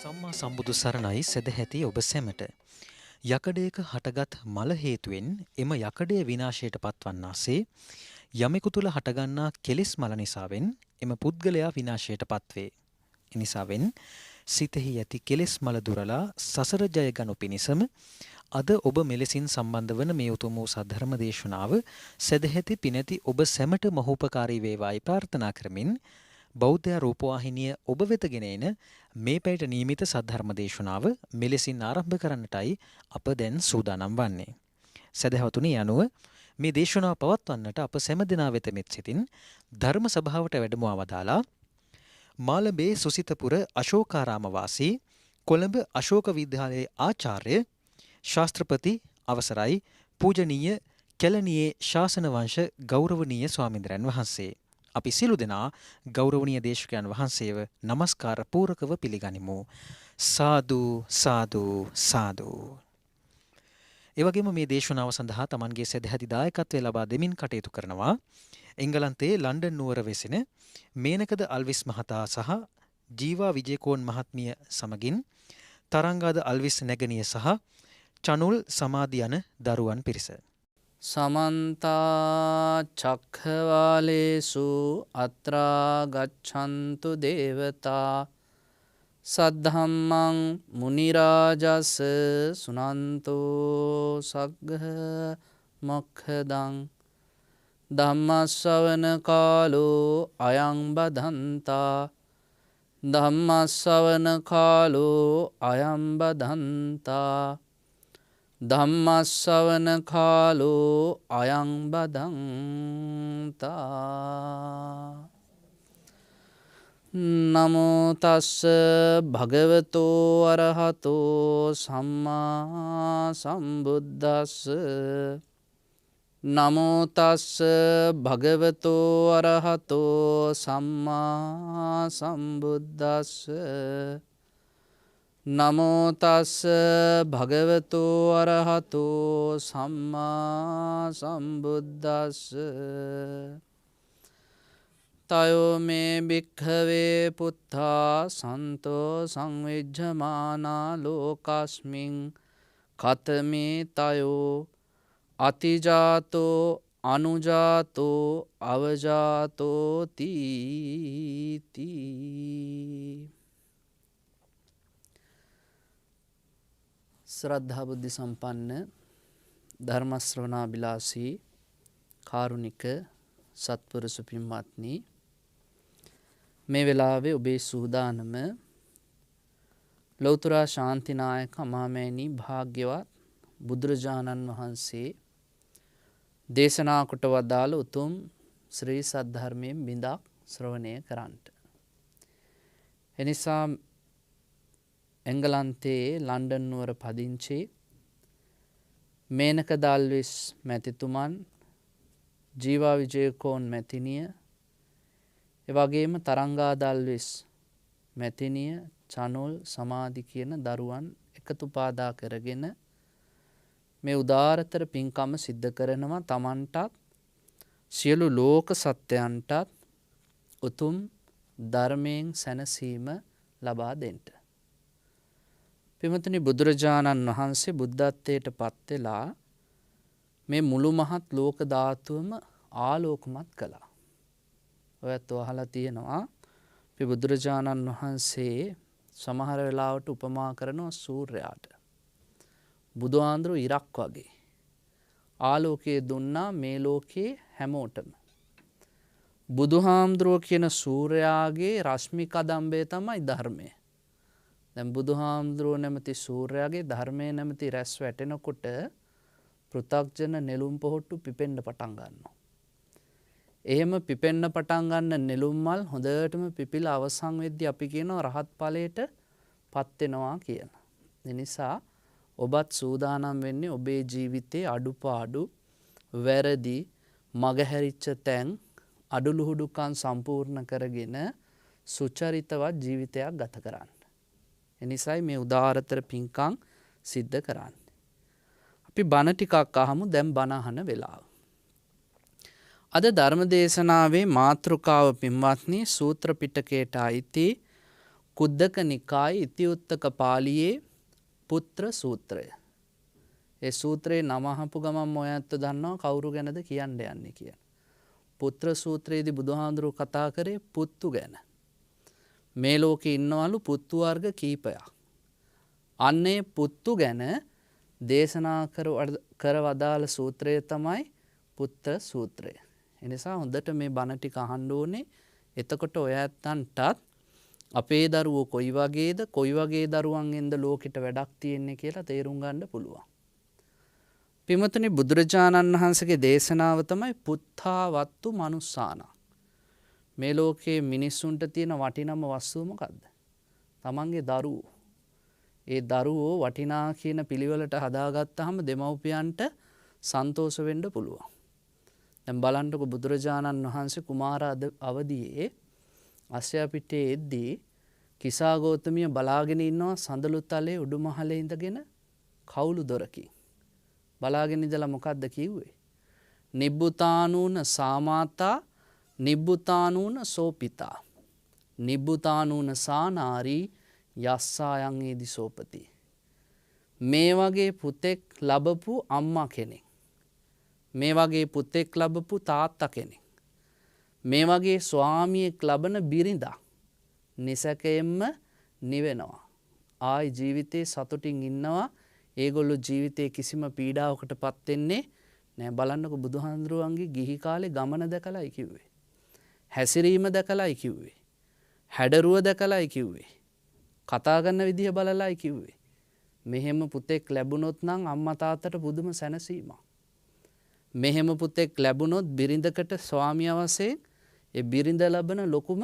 සම්මා සම්බුදු සරණයි සදැහැති ඔබ සැමට. යකඩයක හටගත් මල හේතුවෙන් එම යකඩය විනාශයට පත්වන්නාසේ යමෙකු තුළ හටගන්නා කෙලෙස් මල නිසාවෙන් එම පුද්ගලයා විනාශයට පත්වේ. එනිසාවෙන් සිතෙහි ඇති කෙලෙස් මල දුරලා සසර ජය ගනු පිණිසම අද ඔබ මෙලෙසින් සම්බන්ධ වන මේ උතුම් වූ සද්ධර්ම දේශනාව සදැහැති පිනැති ඔබ සැමට මහෝපකාරී වේවායි ප්‍රාර්ථනා කරමින් බෞද්ධ රූපවාහිනිය ඔබ වෙත ගෙන එන මේ පැයට නියමිත සද්ධර්ම දේශනාව මෙලෙසින් ආරම්භ කරන්නටයි අප දැන් සූදානම් වන්නේ. සදහවතුනි යනුව මේ දේශනාව පවත්වන්නට අප සෑම දෙනා වෙත මෙත් සිතින් ධර්ම සභාවට වැඩම වදාලා මාළඹේ සුසිතපුර අශෝකාරාම වාසී කොළඹ අශෝක විද්‍යාලයේ ආචාර්ය ශාස්ත්‍රපති අවසරයි පූජනීය කැලණියේ ශාසන වංශ ගෞරවනීය ස්වාමීන්ද්‍රයන් වහන්සේ. අපි සියලු දෙනා ගෞරවනීය දේශකයන් වහන්සේව নমස්කාර පූරකව පිළිගනිමු. සාදු සාදු සාදු. ඒ වගේම මේ දේශනාව සඳහා Tamanගේ සදැහැති දායකත්වය ලබා දෙමින් කටයුතු කරනවා එංගලන්තයේ ලන්ඩන් නුවර වෙසෙන මේනකද අල්විස් මහතා සහ ජීවා විජේකෝන් මහත්මිය සමගින් තරංගාද අල්විස් නැගණිය සහ චනුල් සමාධි යන දරුවන් පිරිස. සමන්තා චක්ඛවාලේසු අත්‍රා ගච්ඡන්තු දේවතා සද්ධම්මං මුනි රාජස් සුනන්තෝ සග්ග මොක්ඛදං ධම්මස්සවන කාලෝ අයං බදන්තා ධම්මස්සවන කාලෝ අයං බදන්තා ධම්මස්සවන කාලෝ අයං බදන්තා. නමෝ තස්ස භගවතෝ අරහතෝ සම්මා සම්බුද්දස්ස. නමෝ තස්ස භගවතෝ අරහතෝ සම්මා සම්බුද්දස්ස. නමෝ තස්ස භගවතෝ අරහතෝ සම්මා සම්බුද්දස්ස. තයෝ මේ භික්ඛවේ පුත්තා සන්තෝ සංවිජ්ජමානා ලෝකස්මින් කතමේ තයෝ අතිජාතෝ අනුජාතෝ අවජාතෝ තීති. ශ්‍රද්ධා බුද්ධ සම්පන්න ධර්ම ශ්‍රවණාබිලාසී කාරුණික සත්පුරුෂ පින්වත්නි, මේ වෙලාවේ ඔබේ සූදානම ලෞතර ශාන්තිනායක අමාමෑණී භාග්‍යවත් බුදුරජාණන් වහන්සේ දේශනා කොට වදාළ උතුම් ශ්‍රී සද්ධර්මයෙන් බිඳක් ශ්‍රවණය කරන්නට. එනිසා එංගලන්තයේ ලන්ඩන් නුවර පදිංචි මේනක දල්විස් මැතිතුමන්, ජීවා විජයකෝන් මැතිනිය, එවැගේම තරංගා දල්විස් මැතිනිය, චනුල් සමාධි කියන දරුවන් එකතු පාදා කරගෙන මේ උදාරතර පින්කම සිද්ධ කරනවා තමන්ටත් සියලු ලෝක සත්‍යයන්ටත් උතුම් ධර්මයෙන් සැනසීම ලබා දෙන්නට. පින්වත්නි, බුදුරජාණන් වහන්සේ බුද්ධත්වයට පත් වෙලා මේ මුළු මහත් ලෝක ධාතුවම ආලෝකමත් කළා. ඔයත් අහලා තියෙනවා අපි බුදුරජාණන් වහන්සේ සමහර වෙලාවට උපමා කරනවා සූර්යයාට. බුදුහාඳුරු ඉරක් වගේ ආලෝකයේ දුන්නා මේ ලෝකේ හැමෝටම. බුදුහාමුදුරුව කියන සූර්යාගේ රශ්මි කදම්බය තමයි ධර්මය. දැන් බුදුහාමුදුරුව නැමැති සූර්යාගේ ධර්මය නැමැති රැස් වැටෙනකොට පෘථග්ජන නෙළුම් පොහොට්ටු පිපෙන්න පටන් ගන්නවා. එහෙම පිපෙන්න පටන් ගන්න නෙළුම් මල් හොඳටම පිපිලා අවසන් වෙද්දී අපි කියනවා රහත් ඵලයට පත් වෙනවා කියලා. ඒ නිසා ඔබත් සූදානම් වෙන්නේ ඔබේ ජීවිතයේ අඩුපාඩු, වැරදි, මගහැරිච්ච තැන්, අඩලුහුඩුකම් සම්පූර්ණ කරගෙන සුචරිතවත් ජීවිතයක් ගත කරන්න. එනිසායි මේ උදාාරතර පින්කම් සිද්ධ කරන්නේ. අපි බණ ටිකක් අහමු. දැන් බණ අහන වෙලාව. අද ධර්ම දේශනාවේ මාතෘකාව පින්වත්නි සූත්‍ර පිටකයට අයිති කුද්දක නිකායේ ඉතිඋත්තක පාළියේ පුත්‍ර සූත්‍රය. ඒ සූත්‍රයේ නම අහපු ගමන් ඔය ඇත්ත දන්නවා කවුරු ගැනද කියන්න යන්නේ කියලා. පුත්‍ර සූත්‍රයේදී බුදුහාඳුරෝ කතා කරේ පුත්තු ගැන. මේ ලෝකේ ඉන්නවලු පුත්තු වර්ග කීපයක්. අන්නේ පුත්තු ගැන දේශනා කර වදාළ සූත්‍රය තමයි පුත්‍ර සූත්‍රය. එනිසා හොඳට මේ බණ ටික අහන්න ඕනේ. එතකොට ඔය ඇත්තන්ටත් අපේ දරුවෝ කොයි වගේද කොයි වගේ දරුවන්ගෙන්ද ලෝකෙට වැඩක් තියෙන්නේ කියලා තේරුම් ගන්න පුළුවන්. පින්වතුනි, බුදුරජාණන් වහන්සේගේ දේශනාව තමයි පුත්තා වත්තු මනුස්සාන. මේ ලෝකයේ මිනිස්සුන්ට තියෙන වටිනම වස්තුව මොකද්ද? තමන්ගේ දරුවෝ. ඒ දරුවෝ වටිනා කියන පිළිවෙලට හදාගත්තාම දෙමව්පියන්ට සන්තෝෂ වෙන්න පුළුවන්. දැන් බලන්නකො බුදුරජාණන් වහන්සේ කුමාර අවදියේ අස්සයා පිටේ එද්දී කිසා ගෞතමිය බලාගෙන ඉන්නවා සඳලු තලයේ උඩුමහලේ ඉඳගෙන කවුළු දොරකින්. බලාගෙන ඉඳලා මොකද්ද කිව්වේ? නිබ්බුතානූන සාමාතා නිබ්බුතානූන සෝපිතා නිබ්බුතානූන සානාරී යස්සායන් ඒදි සෝපති. මේ වගේ පුතෙක් ලබපු අම්මා කෙනෙක්, මේ වගේ පුතෙක් ලබපු තාත්තා කෙනෙක්, මේ වගේ ස්වාමියෙක් ලබන බිරිඳක් නිසැකයෙන්ම නිවෙනවා. ආයි ජීවිතේ සතුටින් ඉන්නවා. ඒගොල්ලෝ ජීවිතේ කිසිම පීඩාවකට පත් වෙන්නේ නෑ. බලන්නකො බුදුහාඳුරුවන්ගේ ගිහි කාලේ ගමන දැකලායි කිව්වේ. හැසිරීම දැකලායි කිව්වේ. හැඩරුව දැකලායි කිව්වේ. කතා කරන විදිහ බලලායි කිව්වේ. මෙහෙම පුතෙක් ලැබුණොත් නම් අම්මා තාත්තට පුදුම සැනසීමක්. මෙහෙම පුතෙක් ලැබුණොත් බිරිඳකට ස්වාමියා වශයෙන් ඒ බිරිඳ ලබන ලොකුම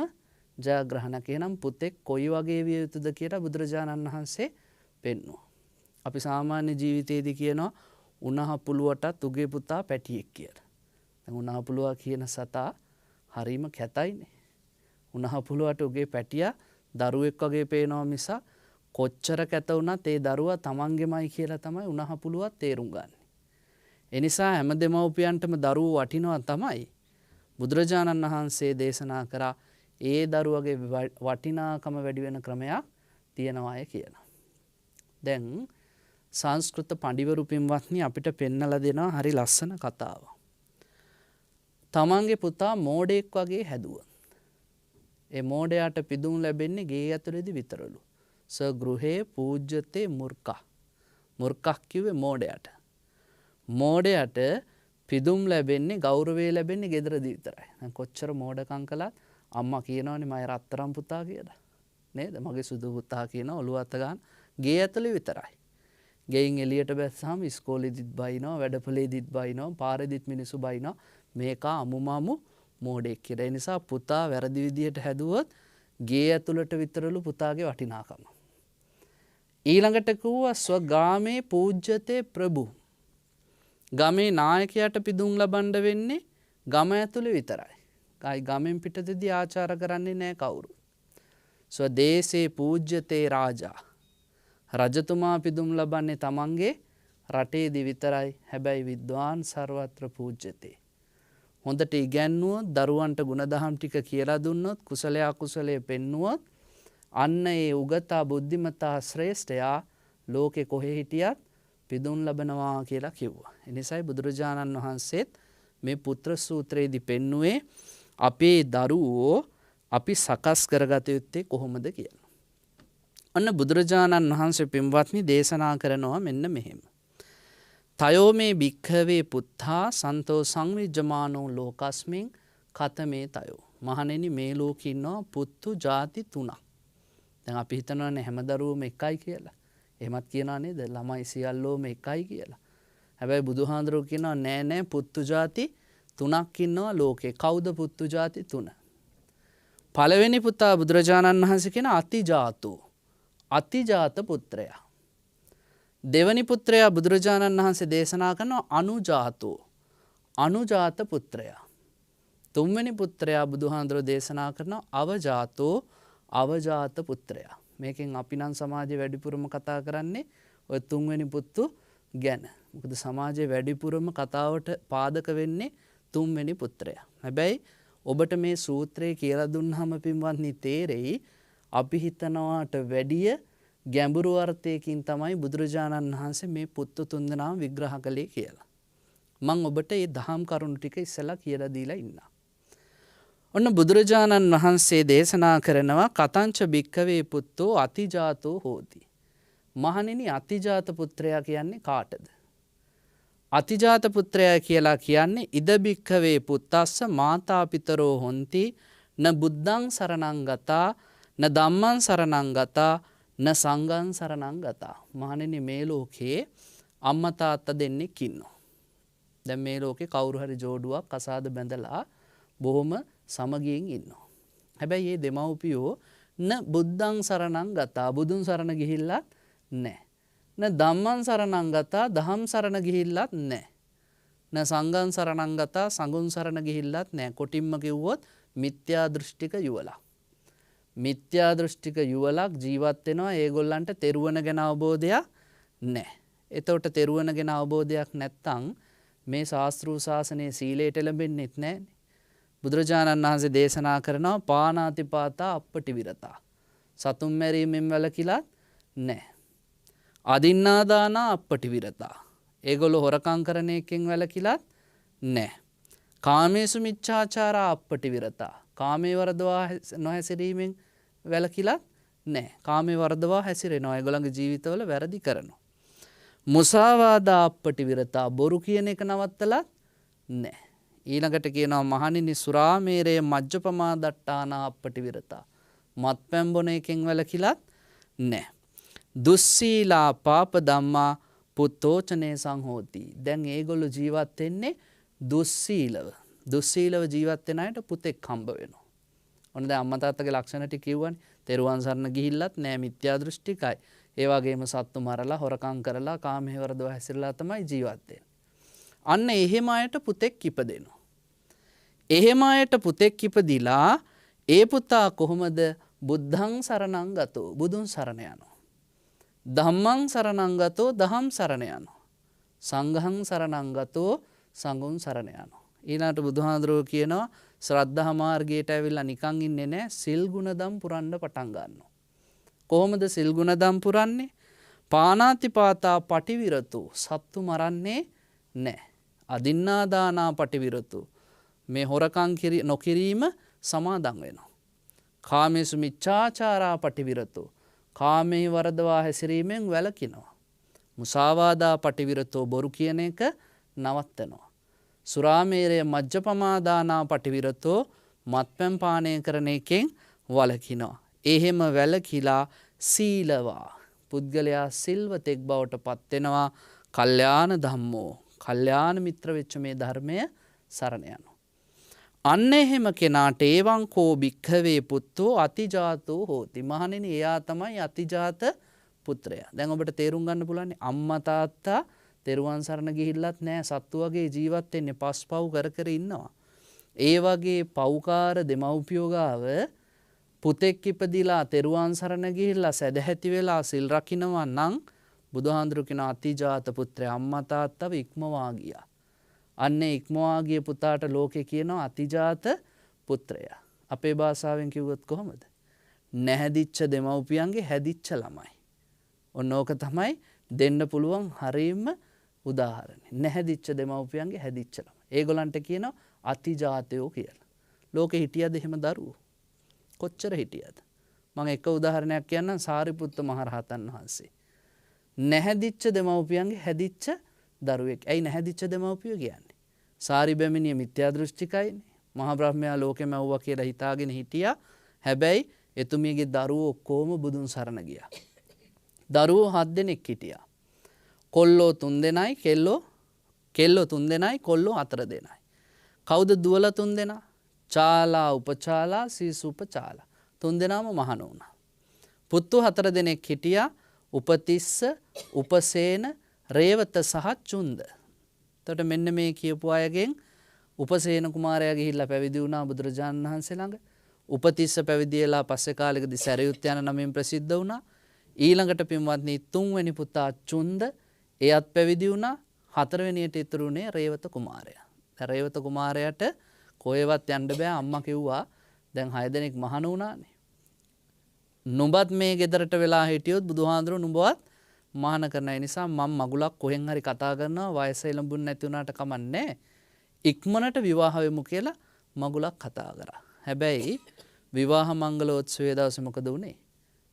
ජයග්‍රහණයක්. එනම් පුතෙක් කොයි වගේ විය යුතුද කියලා බුදුරජාණන් වහන්සේ පෙන්වුවා. අපි සාමාන්‍ය ජීවිතයේදී කියනවා උණහ පුළුවටත් උගේ පුතා පැටියෙක් කියලා. දැන් උණහ පුළුවා කියන සතා හරීම කැතයිනේ. උණහ පුළුවට උගේ පැටියා දරුවෙක් වගේ පේනවා මිස කොච්චර කැත වුණත් ඒ දරුවා තමන්ගේමයි කියලා තමයි උණහ පුළුවත් තේරුම් ගන්න. ඒ නිසා හැම දෙමව්පියන්ටම දරුවෝ වටිනවා තමයි බුදුරජාණන් වහන්සේ දේශනා කරා ඒ දරුවගේ වටිනාකම වැඩි වෙන ක්‍රමයක් තියෙනවාය කියලා. දැන් සංස්කෘත පඬිවරු පින්වත්නි අපිට පෙන්නලා දෙනවා හරි ලස්සන කතාවක්. තමන්ගේ පුතා මෝඩෙක් වගේ හැදුවා. ඒ මෝඩයාට පිදුම් ලැබෙන්නේ ගේ ඇතුළේදී විතරලු. ස ගෘහේ පූජ්‍යතේ මුර්ඛා. මුර්ඛා කිව්වේ මෝඩයාට. මෝඩයාට පිදුම් ලැබෙන්නේ ගෞරවය ලැබෙන්නේ ගෙදරදී විතරයි. දැන් කොච්චර මෝඩකම් කළත් අම්මා කියනවනේ මගේ රත්තරන් පුතා කියලා. නේද? මගේ සුදු පුතා කියන ඔළුව අත ගන්න ගේ ඇතුළේ විතරයි. ගෙයින් එළියට බැස්සාම ඉස්කෝලේදීත් බයිනවා, වැඩපොලේදීත් බයිනවා, පාරේදීත් මිනිස්සු බයිනවා. මේක අමුමමු මෝඩෙක් කියලා. ඒ නිසා පුතා වැරදි විදියට හැදුවොත් ගේ ඇතුළට විතරලු පුතාගේ වටිනාකම. ඊළඟට කිව්වා ස්වගාමේ පූජ්‍යතේ ප්‍රභු. ගමේ නායකයාට පිදුම් ලබන්න වෙන්නේ ගම ඇතුළේ විතරයි. කයි ගමෙන් පිටතදී ආචාර කරන්නේ නැහැ කවුරු. ස්වදේශේ පූජ්‍යතේ රාජා. රජතුමා පිදුම් ලබන්නේ තමන්ගේ රටේදී විතරයි. හැබැයි විද්වාන් සර්වත්‍ර පූජ්‍යතේ. හොඳට ඉගැන්නුවොත් දරුවන්ට ගුණදහම් ටික කියලා දුන්නොත් කුසලයේ අකුසලයේ පෙන්නුවොත් අන්න ඒ උගතා බුද්ධිමතා ශ්‍රේෂ්ඨයා ලෝකේ කොහේ හිටියත් පිදුම් ලබනවා කියලා කිව්වා. ඒ නිසායි බුදුරජාණන් වහන්සේත් මේ පුත්‍ර සූත්‍රයේදී පෙන්නුවේ අපේ දරුවෝ අපි සකස් කරගත යුත්තේ කොහොමද කියලා. අන්න බුදුරජාණන් වහන්සේ පින්වත්නි දේශනා කරනවා මෙන්න මෙහෙම. තයෝ මේ භික්ඛවේ පුත්තා සන්තෝ සංවිජ්ජමානෝ ලෝකස්මින් කතමේ තයෝ. මහණෙනි මේ ලෝකේ ඉන්නවා පුත්තු ಜಾති තුනක්. දැන් අපි හිතනවානේ හැම දරුවෝම එකයි කියලා. එහෙමත් කියනවා නේද? ළමයි සියල්ලෝම එකයි කියලා. හැබැයි බුදුහාඳුරෝ කියනවා නෑ නෑ පුත්තු ಜಾති තුනක් ඉන්නවා ලෝකේ. කවුද පුත්තු ಜಾති තුන? පළවෙනි පුතා බුදුරජාණන් වහන්සේ කියන අතිජාතෝ. අතිජාත පුත්‍රයා. දෙවනි පුත්‍රයා බුදුරජාණන් වහන්සේ දේශනා කරනවා අනුජාතෝ. අනුජාත පුත්‍රයා. තුන්වෙනි පුත්‍රයා බුදුහාඳුරෝ දේශනා කරනවා අවජාතෝ. අවජාත පුත්‍රයා. මේකෙන් අපි නම් සමාජයේ වැඩිපුරම කතා කරන්නේ ඔය තුන්වෙනි පුත්තු ගැන. මොකද සමාජයේ වැඩිපුරම කතාවට පාදක වෙන්නේ තුන්වෙනි පුත්‍රයා. හැබැයි ඔබට මේ සූත්‍රය කියලා දුන්නාම පින්වත්නි තේරෙයි අපි හිතනවාට වැඩිය ගැඹුරු අර්ථයකින් තමයි බුදුරජාණන් වහන්සේ මේ පුත්තු තුන්දෙනාම විග්‍රහ කළේ කියලා. මං ඔබට මේ දහම් කරුණු ටික ඉස්සලා කියලා දීලා ඉන්නවා. ඔන්න බුදුරජාණන් වහන්සේ දේශනා කරනවා කතංච භික්කවේ පුත්තෝ අතිජාතෝ හෝති. මහණෙනි අතිජාත පුත්‍රයා කියන්නේ කාටද? අතිජාත පුත්‍රයා කියලා කියන්නේ ඉද භික්කවේ පුත්තස්ස මාතා පිතරෝ හොಂತಿ න බුද්ධං සරණං ගතා න ධම්මං සරණං ගතා න සංඝං සරණං ගතා. මහණෙනි මේ ලෝකේ අම්මා තාත්තා දෙන්නෙක් ඉන්නවා. දැන් මේ ලෝකේ කවුරු හරි ජෝඩුවක් කසාද බැඳලා බොහොම සමගියෙන් ඉන්නවා. හැබැයි මේ දෙමව්පියෝ න බුද්ධං සරණං ගතා බුදුන් සරණ ගිහිල්ලත් නැහැ. න ධම්මං සරණං ගතා දහම් සරණ ගිහිල්ලත් නැහැ. න සංඝං සරණං ගතා සංඝුන් සරණ ගිහිල්ලත් නැහැ. කොටින්ම කිව්වොත් මිත්‍යා දෘෂ්ටික යුවලක්. මිත්‍යා දෘෂ්ටික යුවලක් ජීවත් වෙනවා. ඒගොල්ලන්ට තෙරුවන ගැන අවබෝධයක් නැහැ. එතකොට තෙරුවන ගැන අවබෝධයක් නැත්තම් මේ ශාස්ත්‍රූ ශාසනයේ සීලයට ලැබෙන්නෙත් නැහැ. බුදුරජාණන් වහන්සේ දේශනා කරනවා පානාතිපාතා අප්පටි විරතා. සතුන් මැරීමෙන් වැළකීලා නැහැ. අදින්නාදානා අප්පටි විරතා. ඒගොල්ලෝ හොරකම් කරන එකෙන් වැළකීලා නැහැ. කාමේසු මිච්ඡාචාරා අප්පටි විරතා. කාමේ වර්ධවා නොහැසිරීමෙන් වැළකීලා නැහැ. කාමේ වර්ධවා හැසිරෙනවා. ඒගොල්ලන්ගේ ජීවිතවල වැරදි කරනවා. මුසාවාදා අප්පටි විරතා. බොරු කියන එක නවත්තලා නැහැ. ඊළඟට කියනවා මහණෙනි සුරාමේරය මජ්ජපමා දට්ටානා අප්පටි විරතා. මත්පැන් බොන එකෙන් වැළකීලා නැහැ. දුස්සීලා පාප ධම්මා පුත්තෝචනේ සංහෝති. දැන් ඒගොල්ලෝ ජීවත් වෙන්නේ දුස්සීලව. දුස්සීලව ජීවත් වෙන අයට පුතෙක් හම්බ වෙනවා. ඔන්න දැන් අම්මා තාත්තගේ ලක්ෂණ ටික කිව්වනේ. තෙරුවන් සරණ ගිහිල්ලත් නෑ මිත්‍යා දෘෂ්ටිකයි. ඒ වගේම සත්තු මරලා හොරකම් කරලා කාමයේ වරදව හැසිරලා තමයි ජීවත් වෙන්නේ. අන්න එහෙම අයට පුතෙක් ඉපදෙනවා. එහෙම අයට පුතෙක් ඉපදිලා ඒ පුතා කොහොමද බුද්ධං සරණං ගතෝ බුදුන් සරණ යනවා. ධම්මං සරණං ගතෝ දහම් සරණ යනවා. සංඝං සරණං ගතෝ සංඝුන් සරණ යනවා. ඊළඟට බුදුහාඳුරෝ කියනවා ශ්‍රද්ධා මාර්ගයට ඇවිල්ලා නිකන් ඉන්නේ නැහැ. සිල් ගුණදම් පුරන්න පටන් ගන්නවා. කොහොමද සිල් ගුණදම් පුරන්නේ? පානාතිපාතා පටිවිරතු සත්තු මරන්නේ නැහැ. අදින්නාදානා පටිවිරතු මේ හොරකම් නොකිරීම සමාදන් වෙනවා. කාමේසු මිච්ඡාචාරා පටිවිරතු කාමයේ වරදවා හැසිරීමෙන් වැළකිනවා. මුසාවාදා පටිවිරතෝ බොරු කියන එක නවත්තනවා. සුරාමේරය මජ්ජපමාදානා පටිවිරතෝ මත්පැන් පානය කරන එකෙන් වළකිනවා. එහෙම වැළකීලා සීලවා පුද්ගලයා සිල්වතෙක් බවට පත් වෙනවා. කල්යාණ ධම්මෝ කල්යාණ මිත්‍ර වෙච්ච මේ ධර්මය සරණ යනවා. අන්න එහෙම කෙනාට ඒවං කෝ භික්ඛවේ පුත්තෝ අතිජාතෝ හෝති. මහණෙනි එයා තමයි අතිජාත පුත්‍රයා. දැන් ඔබට තේරුම් ගන්න පුළුවන් අම්මා තාත්තා තෙරුවන් සරණ ගිහිල්ලත් නැහැ. සත්තු වගේ ජීවත් වෙන්නේ පස්පව් කර කර ඉන්නවා. ඒ වගේ පව්කාර දෙමව්පියෝ ගාව පුතෙක් ඉපදිලා තෙරුවන් සරණ ගිහිල්ලා සැදැහැති වෙලා සිල් රකින්නවා නම් බුදුහාඳුරු කියන අතිජාත පුත්‍රයා අම්මා තාත්තව ඉක්මවා ගියා. අන්නේ ඉක්මවා ගිය පුතාට ලෝකේ කියනවා අතිජාත පුත්‍රයා. අපේ භාෂාවෙන් කිව්වොත් කොහොමද? නැහැදිච්ච දෙමව්පියන්ගේ හැදිච්ච ළමයි. ඔන්න ඕක තමයි දෙන්න පුළුවන් හරීම උදාහරණය. නැහැදිච්ච දෙමව්පියන්ගේ හැදිච්ච ළමයි. ඒගොල්ලන්ට කියනවා අතිජාතයෝ කියලා. ලෝකේ හිටියද එහෙම දරුවෝ? කොච්චර හිටියද? මම එක උදාහරණයක් කියන්නම්. සාරිපුත්ත මහරහතන් වහන්සේ නැහැදිච්ච දෙමව්පියන්ගේ හැදිච්ච දරුවෙක්. ඇයි නැහැදිච්ච දෙමව්පියෝ කියන්නේ? සාරි බැමිණිය මිත්‍යා දෘෂ්ටිකයිනේ. මහා බ්‍රහ්මයා ලෝකෙම ඇව්වා කියලා හිතාගෙන හිටියා. හැබැයි එතුමියගේ දරුවෝ ඔක්කොම බුදුන් සරණ ගියා. දරුවෝ 7 දෙනෙක් හිටියා. කොල්ලෝ 3 දෙනයි, කෙල්ලෝ 3 දෙනයි, කොල්ලෝ 4 දෙනයි. කවුද දුවලා 3 දෙනා? චාලා, උපචාලා, සීසු උපචාලා. 3 දෙනාම මහණ වුණා. පුත්තු 4 දෙනෙක් හිටියා. උපතිස්ස, උපසේන, රේවත සහ චුන්ද. එතකොට මෙන්න මේ කියපු අයගෙන් උපසේන කුමාරයා ගිහිල්ලා පැවිදි වුණා බුදුරජාණන් වහන්සේ ළඟ. උපතිස්ස පැවිදි වෙලා පස්සේ කාලෙකදී සැරියුත් යන නමින් ප්‍රසිද්ධ වුණා. ඊළඟට පින්වත්නි 3 වෙනි පුතා චුන්ද එයත් පැවිදි වුණා. 4 වෙනියට ඉතුරුනේ රේවත කුමාරයා. රේවත කුමාරයාට කොහෙවත් යන්න බෑ. අම්මා කිව්වා දැන් 6 දෙනෙක් මහණ වුණානේ. නුඹත් මේ ගෙදරට වෙලා හිටියොත් බුදුහාඳුරු නුඹවත් මහාන කරන නිසා මම මගුලක් කොහෙන් හරි කතා කරනවා වයස එළඹුන් නැති වුණාට කමන්නේ ඉක්මනට විවාහ වෙමු කියලා මගුලක් කතා කරා. හැබැයි විවාහ මංගලෝත්සවයේ දවසේ මොකද වුනේ?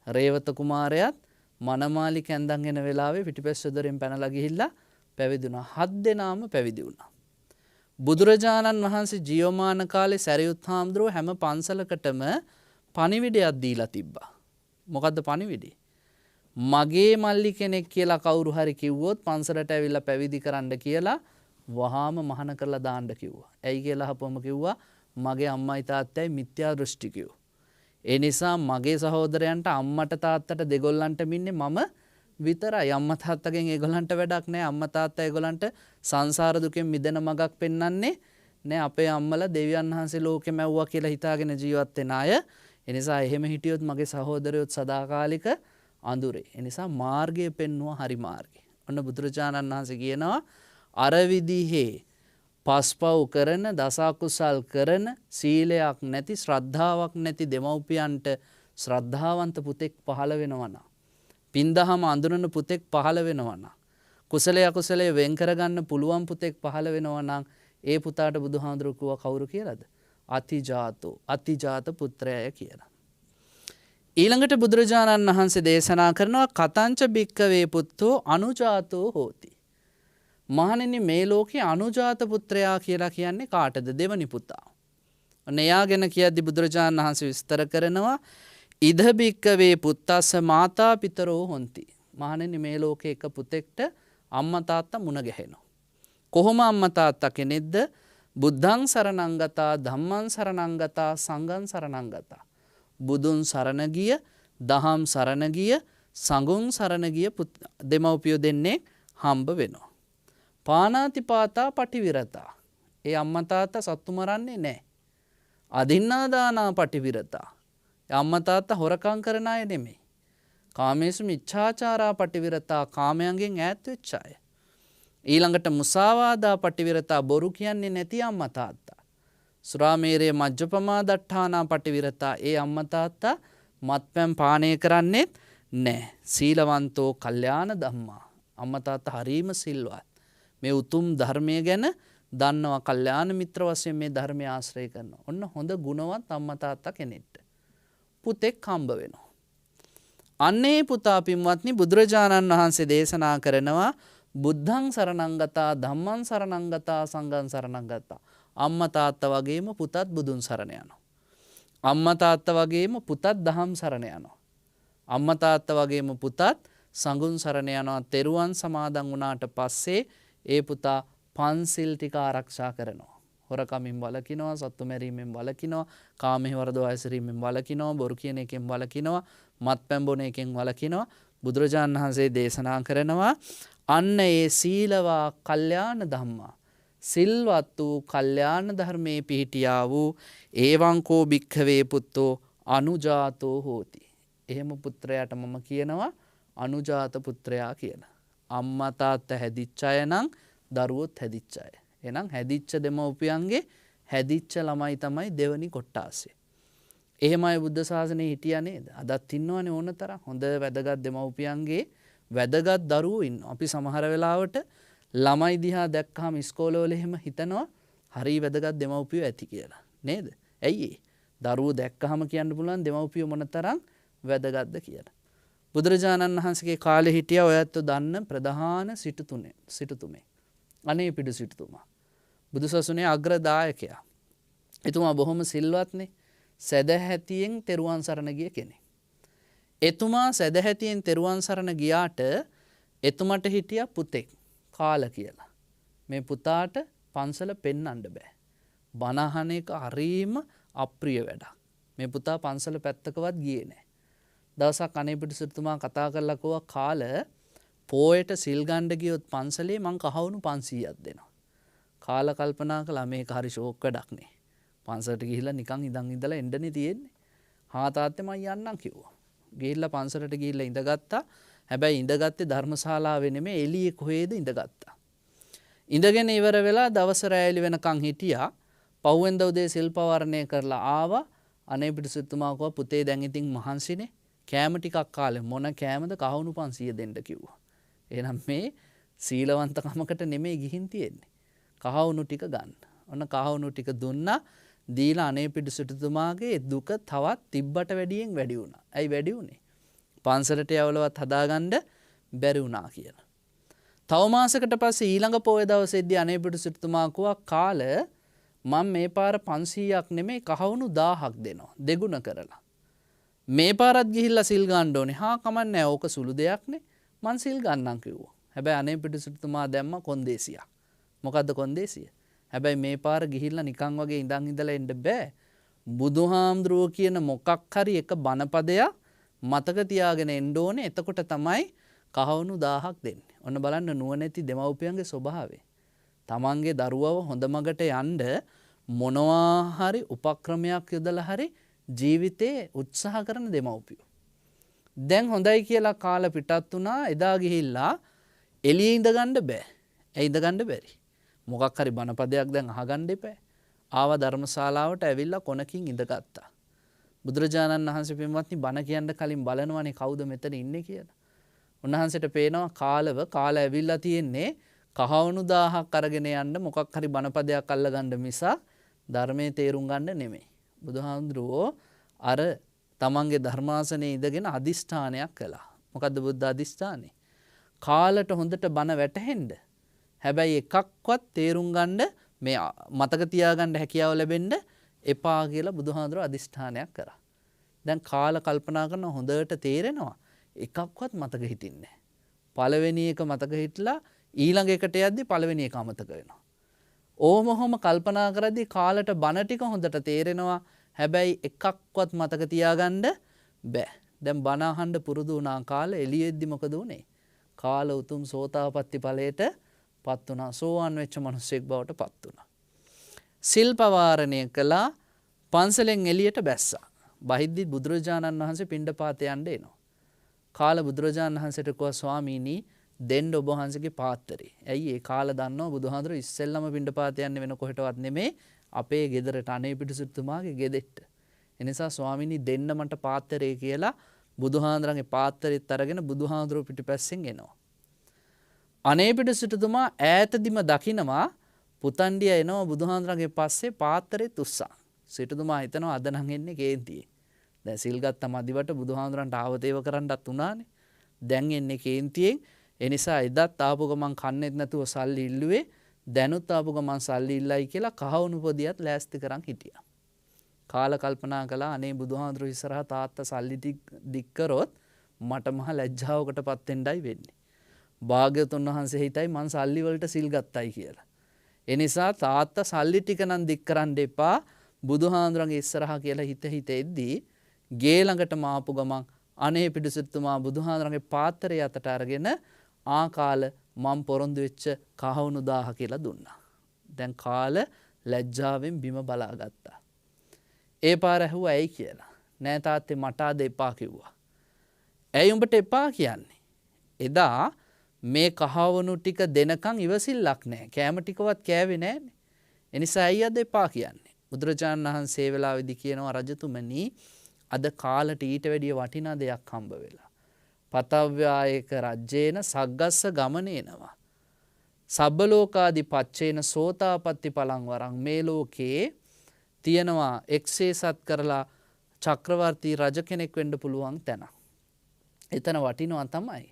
රේවත කුමාරයාත් මනමාලි කැන්දන් එන වෙලාවේ පිටිපස්ස දොරෙන් පැනලා ගිහිල්ලා පැවිදි වුණා. 7 දෙනාම පැවිදි වුණා. බුදුරජාණන් වහන්සේ ජීවමාන කාලේ සරියුත් හාමුදුරුවෝ හැම පන්සලකටම පණිවිඩයක් දීලා තිබ්බා. මොකද්ද පණිවිඩය? මගේ මල්ලි කෙනෙක් කියලා කවුරු හරි කිව්වොත් පන්සලට ඇවිල්ලා පැවිදි කරන්න කියලා වහාම මහාන කරලා දාන්න කිව්වා. ඇයි කියලා අහපුවම කිව්වා මගේ අම්මයි තාත්තයි මිත්‍යා දෘෂ්ටිකයෝ. ඒ නිසා මගේ සහෝදරයන්ට අම්මට තාත්තට දෙගොල්ලන්ට මින්නේ මම විතරයි. අම්මා තාත්තගෙන් ඒගොල්ලන්ට වැඩක් නැහැ. අම්මා තාත්තා ඒගොල්ලන්ට සංසාර දුකෙන් මිදෙන මගක් පෙන්වන්නේ නැහැ. අපේ අම්මලා දෙවියන් වහන්සේ ලෝකෙ මැව්වා කියලා හිතාගෙන ජීවත් වෙන අය. ඒ නිසා එහෙම හිටියොත් මගේ සහෝදරයොත් සදාකාලික අඳුරේ. ඒ නිසා මාර්ගය පෙන්වුවා හරි මාර්ගය. ඔන්න බුදුරජාණන් වහන්සේ කියනවා අර විදිහේ පස්පව් කරන දසකුසල් කරන සීලයක් නැති ශ්‍රද්ධාවක් නැති දෙමව්පියන්ට ශ්‍රද්ධාවන්ත පුතෙක් පහළ වෙනවා නම් පින්දහම අඳුරන පුතෙක් පහළ වෙනවා නම් කුසලයේ අකුසලයේ වෙන් කරගන්න පුළුවන් පුතෙක් පහළ වෙනවා නම් ඒ පුතාට බුදුහාඳුරු කිව්වා කවුරු කියලාද? අතිජාත පුත්‍රයය කියලා. ඊළඟට බුදුරජාණන් වහන්සේ දේශනා කරනවා කතංච භික්කවේ පුත්තෝ අනුජාතෝ හෝති. මහණෙනි මේ ලෝකේ අනුජාත පුත්‍රයා කියලා කියන්නේ කාටද? දෙවනි පුතා. ඔන්න එයා ගැන කියද්දි බුදුරජාණන් වහන්සේ විස්තර කරනවා ඉද භික්කවේ පුත්තස්ස මාතා පිතරෝ හොಂತಿ. මහණෙනි මේ ලෝකේ එක පුතෙක්ට අම්මා තාත්තා මුණ ගැහෙනවා. කොහොම අම්මා තාත්තා කෙනෙක්ද? බුද්ධං සරණං ගතා ධම්මං සරණං ගතා සංඝං සරණං ගතා. බුදුන් සරණ ගිය, දහම් සරණ ගිය, සංඝුන් සරණ ගිය දෙමව්පියෝ දෙන්නේ හම්බ වෙනවා. පානාතිපාතා පටිවිරතා. ඒ අම්මා තාත්තා සත්තු මරන්නේ නැහැ. අදින්නාදානා පටිවිරතා. අම්මා තාත්තා හොරකම් කරන අය නෙමෙයි. කාමේසු මිච්ඡාචාරා පටිවිරතා කාමයන්ගෙන් ඈත් වෙච්ච අය. ඊළඟට මුසාවාදා පටිවිරතා බොරු කියන්නේ නැති අම්මා තාත්තා. සුරාමේරේ මජ්ජපමා දට්ඨානා පටිවිරතා ඒ අම්මා තාත්තා මත්පැන් පානය කරන්නේත් නැහැ. සීලවන්තෝ කල්යාණ ධම්මා. අම්මා තාත්තා හරීම සිල්වත්. මේ උතුම් ධර්මය ගැන දන්නවා කල්යාණ මිත්‍ර වශයෙන් මේ ධර්මය ආශ්‍රය කරනවා. ඔන්න හොඳ ගුණවත් අම්මා තාත්තා කෙනෙක්ට පුතෙක් හම්බ වෙනවා. අන්නේ පුතා පින්වත්නි බුදුරජාණන් වහන්සේ දේශනා කරනවා බුද්ධං සරණං ගතා ධම්මං සරණං ගතා සංඝං සරණං ගතා. අම්මා තාත්තා වගේම පුතත් බුදුන් සරණ යනවා. අම්මා තාත්තා වගේම පුතත් දහම් සරණ යනවා. අම්මා තාත්තා වගේම පුතත් සංඝුන් සරණ යනවා. තෙරුවන් සමාදන් වුණාට පස්සේ ඒ පුතා පන්සිල් ටික ආරක්ෂා කරනවා. හොරකමින් වළකිනවා, සත්තු මැරීමෙන් වළකිනවා, කාමයේ වරදවා හැසිරීමෙන් වළකිනවා, බොරු කියන එකෙන් වළකිනවා, මත්පැන් බොන එකෙන් වළකිනවා. බුදුරජාණන් වහන්සේ දේශනා කරනවා අන්න ඒ සීලවා කල්යාණ ධම්මා. සිල්වත් වූ කල්යාණ ධර්මයේ පිහිටියා වූ ඒවංකෝ භික්ඛවේ පුත්තෝ අනුජාතෝ හෝති. එහෙම පුත්‍රයාට මම කියනවා අනුජාත පුත්‍රයා කියලා. අම්මා තාත්තා හැදිච්ච අය නම් දරුවොත් හැදිච්ච අය. එහෙනම් හැදිච්ච දෙමව්පියන්ගේ හැදිච්ච ළමයි තමයි දෙවනි කොට්ටාසය. එහෙමයි බුද්ධ ශාසනයේ හිටියා නේද? අදත් ඉන්නවනේ ඕන තරම් හොඳ වැදගත් දෙමව්පියන්ගේ වැදගත් දරුවෝ ඉන්නවා. අපි සමහර වෙලාවට ළමයි දිහා දැක්කහම ඉස්කෝලවල එහෙම හිතනවා හරි වැදගත් දෙමව්පියෝ ඇති කියලා. නේද? ඇයි ඒ? දරුවෝ දැක්කහම කියන්න පුළුවන් දෙමව්පියෝ මොනතරම් වැදගත්ද කියලා. බුදුරජාණන් වහන්සේගේ කාලේ හිටියා ඔයත් දන්න ප්‍රධාන සිටුතුමේ. අනේ පිටු සිටුතුමා. බුදුසසුනේ අග්‍රදායකයා. එතුමා බොහොම සිල්වත්නේ. සදැහැතියෙන් තෙරුවන් සරණ ගිය කෙනෙක්. එතුමා සදැහැතියෙන් තෙරුවන් සරණ ගියාට එතුමට හිටියා පුතෙක් කාල කියලා. මේ පුතාට පන්සල පෙන්වන්න බෑ. බණ අහන එක හරීම අප්‍රිය වැඩක්. මේ පුතා පන්සල පැත්තකවත් ගියේ නෑ. දවසක් අනේපිටු සිටුතුමා කතා කරලා කිව්වා කාල පොයට සිල් ගන්න ගියොත් පන්සලේ මං කහවණු 500ක් දෙනවා. කාල කල්පනා කළා මේක හරි ෂෝක් වැඩක් නේ. පන්සලට ගිහිල්ලා නිකන් ඉඳලා එන්නනේ තියෙන්නේ. හා තාත්තේ මං යන්නම් කිව්වා. ගිහිල්ලා පන්සලට ගිහිල්ලා ඉඳගත්තා. හැබැයි ඉඳගත්තේ ධර්මශාලාවේ නෙමෙයි එළියේ කොහෙද ඉඳගත්තා. ඉඳගෙන ඉවර වෙලා දවස රැයලි වෙනකන් හිටියා. පහුවෙන්ද උදේ සිල් පවර්ණය කරලා ආවා. අනේපිටු සිටුතුමා කිව්වා පුතේ දැන් ඉතින් මහන්සිනේ කෑම ටිකක් කාලේ මොන කෑමද කහවණු 500 දෙන්න කිව්වා. එහෙනම් මේ සීලවන්තකමකට නෙමෙයි ගිහින් තියෙන්නේ. කහවණු ටික ගන්න. ඔන්න කහවණු ටික දුන්නා. දීලා අනේපිඩු සිටුතුමාගේ දුක තවත් තිබ්බට වැඩියෙන් වැඩි වුණා. ඇයි වැඩි වුණේ? පන්සලට යවලවත් හදාගන්න බැරි වුණා කියලා. තව මාසයකට පස්සේ ඊළඟ පොය දවසේදී අනේපිඩු සිටුතුමා කිව්වා කාල මම මේ පාර 500ක් නෙමෙයි කහවණු 1000ක් දෙනවා. දෙගුණ කරලා. මේ පාරත් ගිහිල්ලා සිල් ගන්න ඕනේ. හා කමන්නේ ඕක සුළු දෙයක්නේ. මං සිල් ගන්නම් කිව්වා. හැබැයි අනේපිඩු සිටුතුමා දැම්ම කොන්දේසියක්. මොකද්ද කොන්දේසිය? හැබැයි මේ පාර ගිහිල්ලා නිකන් වගේ ඉඳලා එන්න බෑ. බුදුහාමුදුරුවෝ කියන මොකක් හරි එක බණපදයක් මතක තියාගෙන එන්න ඕනේ. එතකොට තමයි කහවණු 1000ක් දෙන්නේ. ඔන්න බලන්න නුවණැති දෙමව්පියන්ගේ ස්වභාවය. තමන්ගේ දරුවව හොඳ මගට යන්න මොනවා හරි උපක්‍රමයක් යොදලා හරි ජීවිතේ උත්සාහ කරන දෙමව්පියෝ. දැන් හොඳයි කියලා කාලා පිටත් වුණා. එදා ගිහිල්ලා එළියේ ඉඳ ගන්න බෑ. ඇයි ඉඳ ගන්න බැරි? මොකක් හරි බණපදයක් දැන් අහගන්න එපා. ආව ධර්මශාලාවට ඇවිල්ලා කොනකින් ඉඳගත්තා. බුදුරජාණන් වහන්සේ පින්වත්නි බණ කියන්න කලින් බලනවානේ කවුද මෙතන ඉන්නේ කියලා. උන්වහන්සේට පේනවා කාලා ඇවිල්ලා තියෙන්නේ කහවණු 1000ක් අරගෙන යන්න මොකක් හරි බණපදයක් අල්ලගන්න මිසක් ධර්මයේ තේරුම් ගන්න නෙමෙයි. බුදුහාමුදුරුවෝ අර තමන්ගේ ධර්මාසනයේ ඉඳගෙන අදිෂ්ඨානයක් කළා. මොකද්ද බුද්ධ අදිෂ්ඨානේ? කාලට හොඳට බණ වැටහෙන්න. හැබැයි එකක්වත් තේරුම් ගන්න මේ මතක තියාගන්න හැකියාව ලැබෙන්න එපා කියලා බුදුහාමුදුරුවෝ අදිෂ්ඨානයක් කරා. දැන් කාල කල්පනා කරන හොඳට තේරෙනවා. එකක්වත් මතක හිටින්නේ නැහැ. පළවෙනි එක මතක හිටලා ඊළඟ එකට යද්දි පළවෙනි එක අමතක වෙනවා. ඕමොහොම කල්පනා කරද්දී කාලට බණ ටික හොඳට තේරෙනවා. හැබැයි එකක්වත් මතක තියාගන්න බෑ. දැන් බණ අහන්න පුරුදු වුණා කාලේ එළියෙද්දි මොකද උනේ? කාල උතුම් සෝතාපට්ටි ඵලයට පත් වුණා. සෝවාන් වෙච්ච මිනිස්සෙක් බවට පත් වුණා. සිල් පවාරණය කළා. පන්සලෙන් එළියට බැස්සා. බහිද්දි බුදුරජාණන් වහන්සේ පිණ්ඩපාත යන්න එනවා. කාල බුදුරජාණන් වහන්සේට කිව්වා ස්වාමීනි දෙන්න ඔබ වහන්සේගේ පාත්‍රය. ඇයි ඒ කාල දන්නවා බුදුහාඳුර ඉස්සෙල්ලම පිණ්ඩපාත යන්නේ වෙන කොහෙටවත් නෙමෙයි අපේ ගෙදරට අනේපිඩු සිටුතුමාගේ ගෙදෙට්ට. එනිසා ස්වාමීනි දෙන්න මට පාත්‍රය කියලා බුදුහාඳුරන්ගේ පාත්‍රෙත් අරගෙන බුදුහාඳුර පිටිපස්සෙන් එනවා. අනේපිඩු සිටුතුමා ඈතදිම දකිනවා පුතණ්ඩිය එනවා බුදුහාඳුරන්ගේ පස්සේ පාත්‍රෙත් උස්සා. සිටුතුමා හිතනවා අද නම් එන්නේ කේන්තියේ. දැන් සිල් ගත්ත මදිවට බුදුහාඳුරන්ට ආවතේව කරන්නත් උනානේ. දැන් එන්නේ කේන්තියෙන්. ඒ නිසා එදත් ආපු ගමන් කන්නේත් නැතුව සල්ලි ඉල්ලුවේ. දැනුත් ආපු ගමන් සල්ලි ඉල්ලයි කියලා කහවණු පොදියත් ලෑස්ති කරන් හිටියා. කාල කල්පනා කළා අනේ බුදුහාඳුරු ඉස්සරහා තාත්තා සල්ලි දික් කරොත් මට මහ ලැජ්ජාවකටපත් වෙන්නයි වෙන්නේ. භාග්‍යවතුන් වහන්සේ හිතයි මං සල්ලි වලට සිල් ගත්තයි කියලා. ඒ නිසා තාත්තා සල්ලි ටික නම් දික් කරන්න එපා බුදුහාඳුරන්ගේ ඉස්සරහා කියලා හිතෙද්දී ගේ ළඟටම ආපු ගමන් අනේපිඩු සිටුතුමා බුදුහාඳුරන්ගේ පාත්‍රය අතට අරගෙන කාල මම පොරොන්දු වෙච්ච කහවණු 1000 කියලා දුන්නා. දැන් කාල ලැජ්ජාවෙන් බිම බලාගත්තා. ඒ පාර ඇහුවා ඇයි කියලා. නෑ තාත්තේ මට අද එපා කිව්වා. ඇයි උඹට එපා කියන්නේ? එදා මේ කහවණු ටික දෙනකන් ඉවසිල්ලක් නැහැ. කෑම ටිකවත් කෑවේ නැහනේ. ඒ නිසා ඇයි අද එපා කියන්නේ? බුදුරජාණන් වහන්සේ වෙලාවේදී කියනවා රජතුමනි අද කාලට ඊට වැඩිය වටිනා දෙයක් හම්බ වෙලා. පතව්‍යායක රජ්‍යේන සග්ගස්ස ගමනේනවා. සබ්බලෝකාදි පච්චේන සෝතාපට්ටි පලං වරං මේ ලෝකේ තියෙනවා එක්සේසත් කරලා චක්‍රවර්ති රජ කෙනෙක් වෙන්න පුළුවන් තැන. එතන වටිනවා තමයි.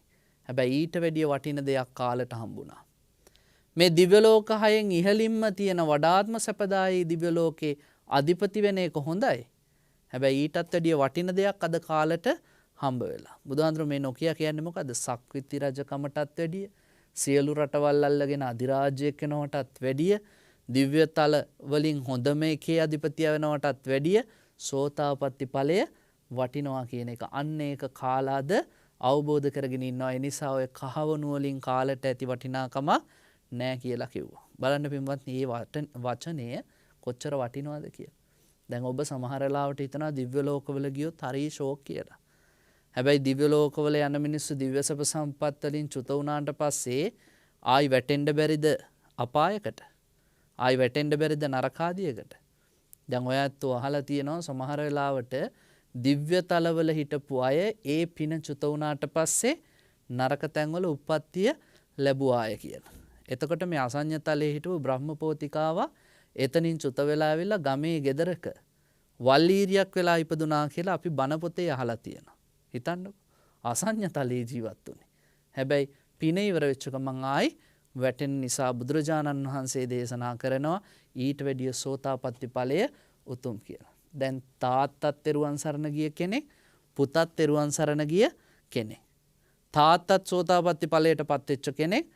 හැබැයි ඊට වැඩිය වටින දෙයක් කාලට හම්බුණා. මේ දිව්‍ය ලෝක හයෙන් ඉහළින්ම තියෙන වඩාත්ම සැපදායී දිව්‍ය ලෝකේ අධිපති වෙන එක හොඳයි. හැබැයි ඊටත් වැඩිය වටින දෙයක් අද කාලට හම්බ වෙලා. බුදුහාඳුර මේ නොකිය කියන්නේ මොකද්ද? සක්විති රජකමටත් වැඩිය සියලු රටවල් අල්ලගෙන අධිරාජ්‍යයක් වෙනවටත් වැඩිය දිව්‍ය තල වලින් හොඳම එකේ අධිපතිය වෙනවටත් වැඩිය සෝතාපට්ටි ඵලය වටිනවා කියන එක. අන්න ඒක කාලාද අවබෝධ කරගෙන ඉන්නවා. ඒ නිසා ඔය කහවණු වලින් කාලට ඇති වටිනාකම නැහැ කියලා කිව්වා. බලන්න පින්වත්නි මේ වචනය කොච්චර වටිනවද කියලා. දැන් ඔබ සමහර වෙලාවට හිතනවා දිව්‍ය ලෝකවල ගියොත් හරි ෂෝක් කියලා. හැබැයි දිව්‍ය ලෝකවල යන මිනිස්සු දිව්‍ය සප සම්පත් වලින් චුත වුණාට පස්සේ ආයි වැටෙන්න බැරිද අපායකට? ආයි වැටෙන්න බැරිද නරකාදියකට? දැන් ඔයත් අහලා තියෙනවා සමහර වෙලාවට දිව්‍ය තලවල හිටපු අය ඒ පින චුත වුණාට පස්සේ නරක තැන්වල උප්පත්තිය ලැබුවාය කියලා. එතකොට මේ අසඤ්ඤ තලයේ හිටපු බ්‍රහ්මපෝතිකාව එතනින් චුත වෙලා ඇවිල්ලා ගමේ ගෙදරක වල්ලීරියක් වෙලා ඉපදුනා කියලා අපි බණ පොතේ අහලා තියෙනවා. හිතන්නකෝ. අසඤ්ඤ තලයේ ජීවත් වුනේ. හැබැයි පින ඉවර වෙච්ච ගමන් ආයි වැටෙන නිසා බුදුරජාණන් වහන්සේ දේශනා කරනවා ඊට වැඩිය සෝතාපට්ටි ඵලය උතුම් කියලා. දැන් තාත්තත් තෙරුවන් සරණ ගිය කෙනෙක්, පුතත් තෙරුවන් සරණ ගිය කෙනෙක්. තාත්තත් සෝතාපට්ටි ඵලයට පත් වෙච්ච කෙනෙක්,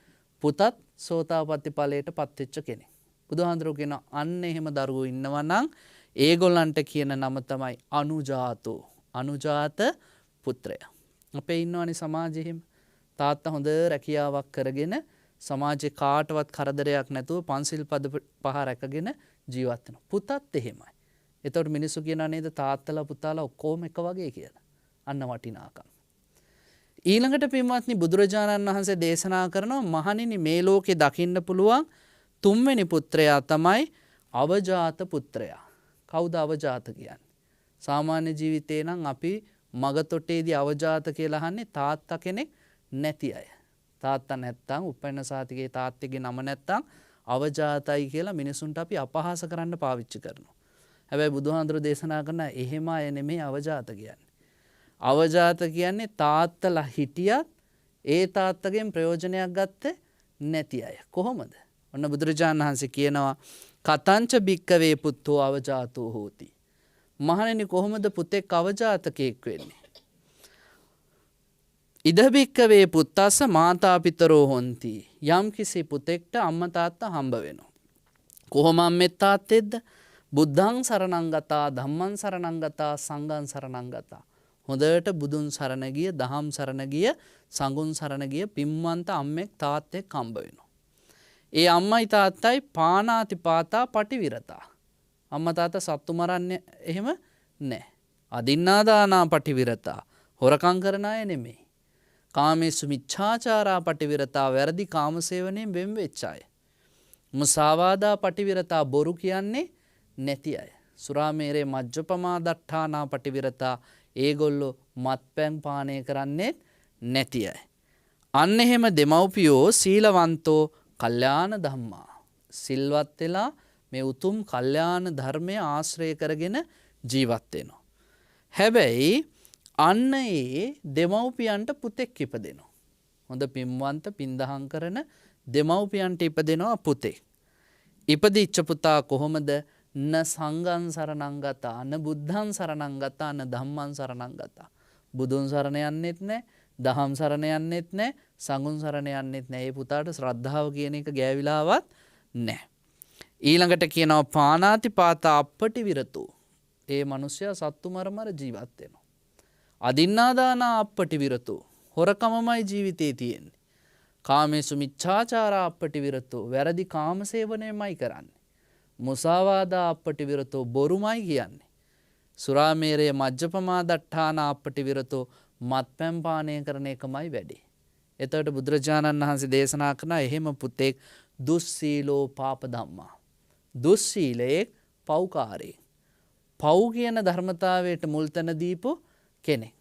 පුතත් සෝතාපට්ටි ඵලයට පත් වෙච්ච කෙනෙක්. බුදුහාඳුරෝ කියන අන්න එහෙම දරුවෝ ඉන්නවා නම් ඒගොල්ලන්ට කියන නම තමයි අනුජාතෝ. අනුජාත පුත්‍රයා. අපේ ඉන්නවනේ සමාජෙ හිම තාත්තා හොඳ රැකියාවක් කරගෙන සමාජේ කාටවත් කරදරයක් නැතුව පන්සිල් පද පහ රැකගෙන ජීවත් වෙනවා. පුතත් එහෙමයි. එතකොට මිනිස්සු කියනවා නේද තාත්තලා පුතාලා ඔක්කොම එක වගේ කියලා. අන්න වටිනාකම්. ඊළඟට පින්වත්නි බුදුරජාණන් වහන්සේ දේශනා කරනවා මහණෙනි මේ ලෝකේ දකින්න පුළුවන් තුන්වෙනි පුත්‍රයා තමයි අවජාත පුත්‍රයා. කවුද අවජාත කියන්නේ? සාමාන්‍ය ජීවිතේ නම් අපි මගතොටේදී අවජාත කියලා අහන්නේ තාත්තා කෙනෙක් නැති අය. තාත්තා නැත්තම් උපැන්න සාතිකේ තාත්තගේ නම නැත්තම් අවජාතයි කියලා මිනිසුන්ට අපි අපහාස කරන්න පාවිච්චි කරනවා. හැබැයි බුදුහාඳුර දේශනා කරන එහෙම අය නෙමෙයි අවජාත කියන්නේ. අවජාත කියන්නේ තාත්තලා හිටියත් ඒ තාත්තගෙන් ප්‍රයෝජනයක් ගත්තේ නැති අය. කොහොමද? ඔන්න බුදුරජාණන් වහන්සේ කියනවා කතංච භික්කවේ පුත්තෝ අවජාතෝ හෝති. මහණෙනි කොහොමද පුතෙක් අවජාතකයෙක් වෙන්නේ? ඉද භික්කවේ පුත්තස්ස මාතා පිතරෝ හොಂತಿ. යම් කිසි පුතෙක්ට අම්මා තාත්තා හම්බ වෙනවා. කොහොම අම්මෙත් තාත්තෙක්ද? බුද්ධං සරණං ගතා, ධම්මං සරණං ගතා, සංඝං සරණං ගතා. හොඳට බුදුන් සරණ ගිය, දහම් සරණ ගිය, සංඝුන් සරණ ගිය පින්වන්ත අම්මෙක් තාත්තෙක් හම්බ වෙනවා. ඒ අම්මයි තාත්තයි පානාති පාතා පටිවිරතා. අම්මා තාත්තා සත්තු මරන්නේ එහෙම නැහැ. අදින්නා දානා පටිවිරතා. හොරකම් කරන අය නෙමෙයි. කාමේසු මිච්ඡාචාරා පටිවිරතා, වැරදි කාමසේවණයෙන් වෙන් වෙච්ච අය. මුසාවාදා පටිවිරතා, බොරු කියන්නේ නැති අය. සුරාමේරේ මජ්ජපමා දට්ඨානා පටිවිරතා, ඒගොල්ලෝ මත්පැන් පානය කරන්නේ නැති අය. අන්න එහෙම දෙමව්පියෝ සීලවන්තෝ කල්යාණ ධම්මා. සිල්වත් වෙලා මේ උතුම් කල්යාණ ධර්මය ආශ්‍රය කරගෙන ජීවත් වෙනවා. හැබැයි අන්න ඒ දෙමව්පියන්ට පුතෙක් ඉපදෙනවා. හොඳ පින්වන්ත පින්දහම් කරන දෙමව්පියන්ට ඉපදෙනවා පුතෙක්. ඉපදිච්ච පුතා කොහොමද? න සංඝං සරණං ගතා, න බුද්ධං සරණං ගතා, න ධම්මං සරණං ගතා. බුදුන් සරණ යන්නෙත් නැහැ, දහම් සරණ යන්නෙත් නැහැ, සංඝුන් සරණ යන්නෙත් නැහැ. ඒ පුතාට ශ්‍රද්ධාව කියන එක ගෑවිලාවත් නැහැ. ඊළඟට කියනවා පානාති පාතා අප්පටි විරතෝ. ඒ මිනිස්සයා සත්තු මර ජීවත් වෙනවා. අදින්නාදානා අප්පටි විරතෝ. හොරකමමයි ජීවිතේ තියෙන්නේ. කාමේසු මිච්ඡාචාරා අප්පටි විරතෝ. වැරදි කාමසේවනයමයි කරන්නේ. මුසාවාදා අප්පටි විරතෝ. බොරුමයි කියන්නේ. සුරාමේරය මජ්ජපමා දට්ඨානා අප්පටි විරතෝ. මත්පැන් පානය කරන එකමයි වැඩේ. එතකොට බුදුරජාණන් වහන්සේ දේශනා කරන එහෙම පුතෙක් දුස්සීලෝ පාප ධම්මා. දුස්සීලයෙක් පව්කාරයෙක්. පව් කියන ධර්මතාවයට මුල් තැන දීපු කෙනෙක්.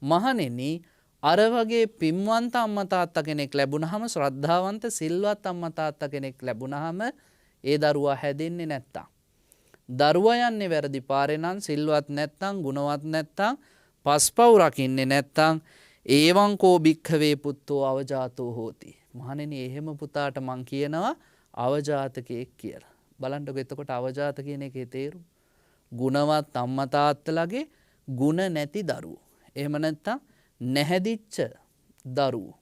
මහණෙනි අර වගේ පින්වන්ත අම්මා තාත්තා කෙනෙක් ලැබුණාම, ශ්‍රද්ධාවන්ත සිල්වත් අම්මා තාත්තා කෙනෙක් ලැබුණාම ඒ දරුවා හැදෙන්නේ නැත්තම්, දරුවා යන්නේ වැරදි පාරේ නම්, සිල්වත් නැත්තම්, ගුණවත් නැත්තම්, පස්පව් රකින්නේ නැත්තම්, ඒවං කෝ භික්ඛවේ පුත්තෝ අවජාතෝ හෝති. මහණෙනි එහෙම පුතාට මං කියනවා අවජාතකයෙක් කියලා. බලන්නකො එතකොට අවජාත කියන එකේ තේරුම. ගුණවත් අම්මා තාත්තලාගේ ගුණ නැති දරුවෝ. එහෙම නැත්තම් නැහැදිච්ච දරුවෝ.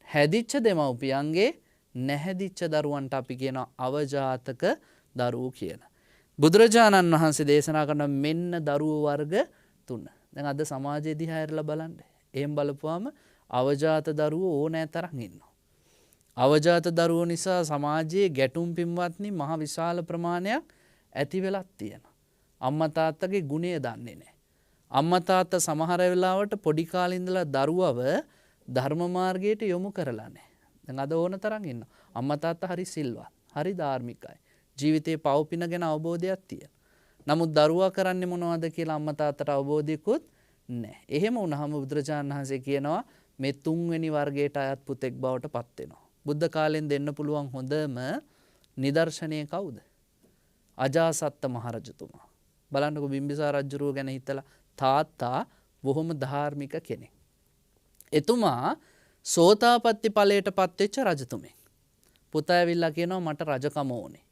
හැදිච්ච දෙමව්පියන්ගේ නැහැදිච්ච දරුවන්ට අපි කියනවා අවජාතක දරුවෝ කියලා. බුදුරජාණන් වහන්සේ දේශනා කරන මෙන්න දරුවෝ වර්ග 3. දැන් අද සමාජයේ දිහා හැරලා බලන්න. එහෙම බලපුවාම අවජාත දරුවෝ ඕනෑ තරම් ඉන්නවා. අවජාත දරුවෝ නිසා සමාජයේ ගැටුම් පින්වත්නි මහ විශාල ප්‍රමාණයක් ඇති වෙලක් තියෙනවා. අම්මා තාත්තගේ ගුණය දන්නේ නැහැ. අම්මා තාත්තා සමහර වෙලාවට පොඩි කාලේ ඉඳලා දරුවව ධර්ම මාර්ගයට යොමු කරලා නැහැ. දැන් අද ඕන තරම් ඉන්නවා. අම්මා තාත්තා හරි සිල්වත්, හරි ධාර්මිකයි. ජීවිතේ පව් පින ගැන අවබෝධයක් තියෙනවා. නමුත් දරුවා කරන්නේ මොනවද කියලා අම්මා තාත්තට අවබෝධයකුත් නැහැ. එහෙම වුණාම බුදුරජාණන් වහන්සේ කියනවා මේ තුන්වෙනි වර්ගයට අයත් පුතෙක් බවට පත් වෙනවා. බුද්ධ කාලෙන් දෙන්න පුළුවන් හොඳම නිදර්ශනය කවුද? අජාසත්ත මහරජතුමා. බලන්නකො බිම්බිසාර රජුරුව ගැන හිතලා තාත්තා බොහොම ධාර්මික කෙනෙක්. එතුමා සෝතාපට්ටි ඵලයට පත්වෙච්ච රජතුමෙක්. පුතා ඇවිල්ලා කියනවා මට රජකම ඕනේ.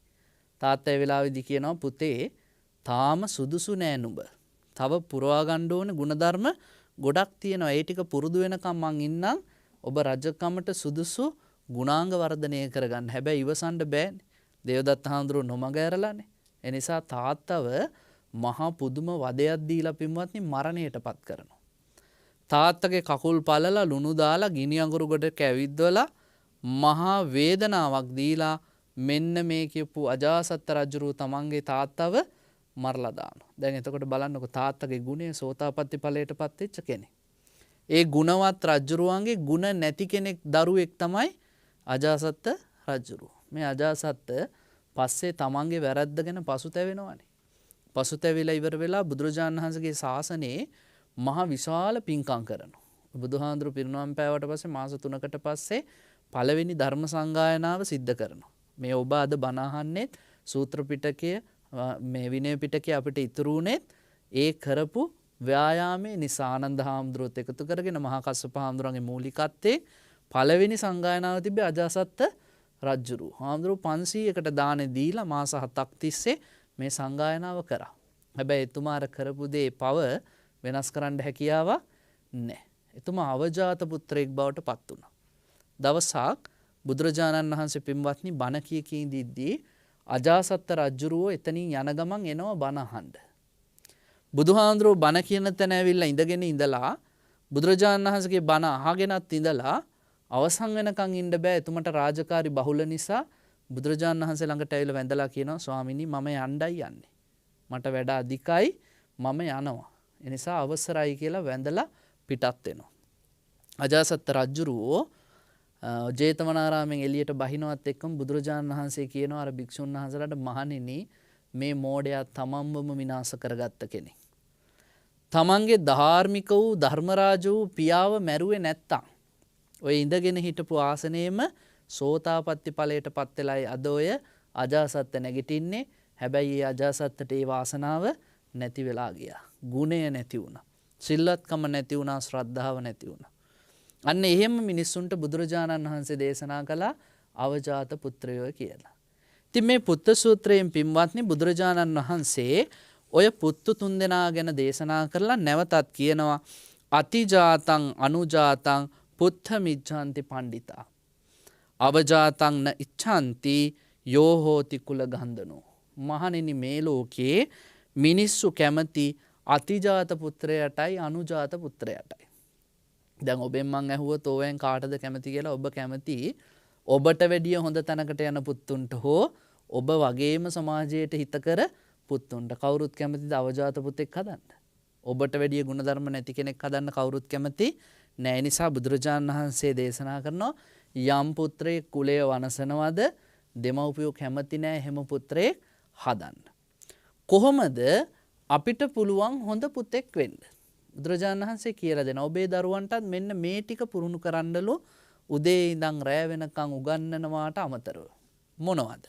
තාත්තා ඒ වෙලාවේදී කියනවා පුතේ තාම සුදුසු නෑ නුඹ. තව පුරවා ගන්න ඕනේ ಗುಣධර්ම ගොඩක් තියෙනවා. ඒ ටික පුරුදු වෙනකම් මං ඉන්නම්. ඔබ රජකමට සුදුසු ගුණාංග වර්ධනය කරගන්න. හැබැයි ඉවසන්න බෑනේ. දේවදත්ත හාමුදුරුවෝ නොමග ඇරලානේ. ඒ නිසා තාත්තව මහා පුදුම වදයක් දීලා පින්වත්නි මරණයටපත් කරනවා. තාත්තගේ කකුල් පළලා ලුණු දාලා ගිනි අඟුරු ගොඩට ඇවිද්දවලා මහා වේදනාවක් දීලා මෙන්න මේ කියපු අජාසත්ත රජුරු තමන්ගේ තාත්තව මරලා දානවා. දැන් එතකොට බලන්නකො තාත්තගේ ගුණය සෝතාපට්ටි ඵලයටපත් වෙච්ච කෙනෙක්. ඒ ගුණවත් රජුරුවන්ගේ ගුණ නැති කෙනෙක් දරුවෙක් තමයි අජාසත්ත රජුරු. මේ අජාසත්ත පස්සේ තමන්ගේ වැරද්ද ගැන පසුතැවෙනවානේ. පසුතැවිලා ඉවර වෙලා බුදුරජාණන් වහන්සේගේ ශාසනයේ මහා විශාල පින්කම් කරනවා. බුදුහාඳුරු පිරිනමන පෑවට පස්සේ මාස 3කට පස්සේ පළවෙනි ධර්ම සංගායනාව සිද්ධ කරනවා. මේ ඔබ අද බණ අහන්නේ සූත්‍ර පිටකය මේ විනය පිටකය අපිට ඉතුරු උනේත් ඒ කරපු ව්‍යායාමයේ නිසා ආනන්ද හාමුදුරුවොත් එකතු කරගෙන මහා කස්සප හාමුදුරන්ගේ මූලිකත්වයේ පළවෙනි සංගායනාව තිබ්බේ අජාසත්ත රජුරු. හාමුදුරුවෝ 500කට දානේ දීලා මාස 7ක් තිස්සේ මේ සංගායනාව කරා. හැබැයි එතුමා අර කරපු දේ පව වෙනස් කරන්න හැකියාවක් නැහැ. එතුමා අවජාත පුත්‍රයෙක් බවට පත් වුණා. දවසක් බුදුරජාණන් වහන්සේ පින්වත්නි බණ කී දිද්දී අජාසත්ත රජුරුවෝ එතනින් යන ගමන් එනවා බණ අහන්න. බුදුහාඳුරෝ බණ කියන තැන ඇවිල්ලා ඉඳගෙන ඉඳලා බුදුරජාණන් වහන්සේගේ බණ අහගෙනත් ඉඳලා අවසන් වෙනකන් ඉන්න බෑ. එතුමට රාජකාරි බහුල නිසා බුදුරජාණන් වහන්සේ ළඟට ඇවිල්ලා වැඳලා කියනවා ස්වාමීනි මම යන්නයි යන්නේ. මට වැඩ අධිකයි මම යනවා. ඒ නිසා අවසරයි කියලා වැඳලා පිටත් වෙනවා. අජාසත්ත රජුරුවෝ ජේතවනාරාමෙන් එළියට බහිනවත් එක්කම බුදුරජාණන් වහන්සේ කියනවා අර භික්ෂුන් වහන්සේලාට මහණෙනි මේ මෝඩයා තමන්වම විනාශ කරගත්ත කෙනෙක්. තමන්ගේ ධාර්මික වූ ධර්මරාජ වූ පියාව මැරුවේ නැත්තම් ඔය ඉඳගෙන හිටපු ආසනයේම සෝතාපට්ටි ඵලයට පත් වෙලයි අද ඔය අජාසත්ත නැගිටින්නේ. හැබැයි ඒ අජාසත්තට ඒ වාසනාව නැති වෙලා ගියා. ගුණය නැති වුණා. සිල්වත්කම නැති වුණා. ශ්‍රද්ධාව නැති වුණා. අන්න එහෙම මිනිස්සුන්ට බුදුරජාණන් වහන්සේ දේශනා කළා අවජාත පුත්‍රයෝ කියලා. ඉතින් මේ පුත්ත සූත්‍රයෙන් පින්වත්නි බුදුරජාණන් වහන්සේ ඔය පුත්තු තුන්දෙනා ගැන දේශනා කරලා නැවතත් කියනවා අතිජාතං අනුජාතං පුත්ත මිච්ඡanti පණ්ඩිතා. අවජාතං න ඉච්ඡanti යෝ හෝති කුල ගන්ධනෝ. මහණෙනි මේ ලෝකේ මිනිස්සු කැමති අතිජාත පුත්‍රයටයි අනුජාත පුත්‍රයටයි. දැන් ඔබෙන් මං ඇහුවොත් ඕවෙන් කාටද කැමති කියලා ඔබ කැමති ඔබට වැඩිය හොඳ තැනකට යන පුත්තුන්ට හෝ ඔබ වගේම සමාජයට හිතකර පුත්තුන්ට. කවුරුත් කැමතිද අවජාත පුතෙක් හදන්න? ඔබට වැඩිය ගුණධර්ම නැති කෙනෙක් හදන්න කවුරුත් කැමති නෑ. නිසා බුදුරජාණන් වහන්සේ දේශනා කරනවා යම් පුත්‍රයෙක් කුලය වනසනවද දෙමව්පියෝ කැමති නෑ එහෙම පුත්‍රයෙක් හදන්න. කොහොමද අපිට පුළුවන් හොඳ පුතෙක් වෙන්න? බුදුරජාණන් වහන්සේ කියලා දෙනවා ඔබේ දරුවන්ටත් මෙන්න මේ ටික පුරුණු කරන්නලු උදේ ඉඳන් රැ වෙනකන් උගන්වනවාට අමතරව. මොනවද?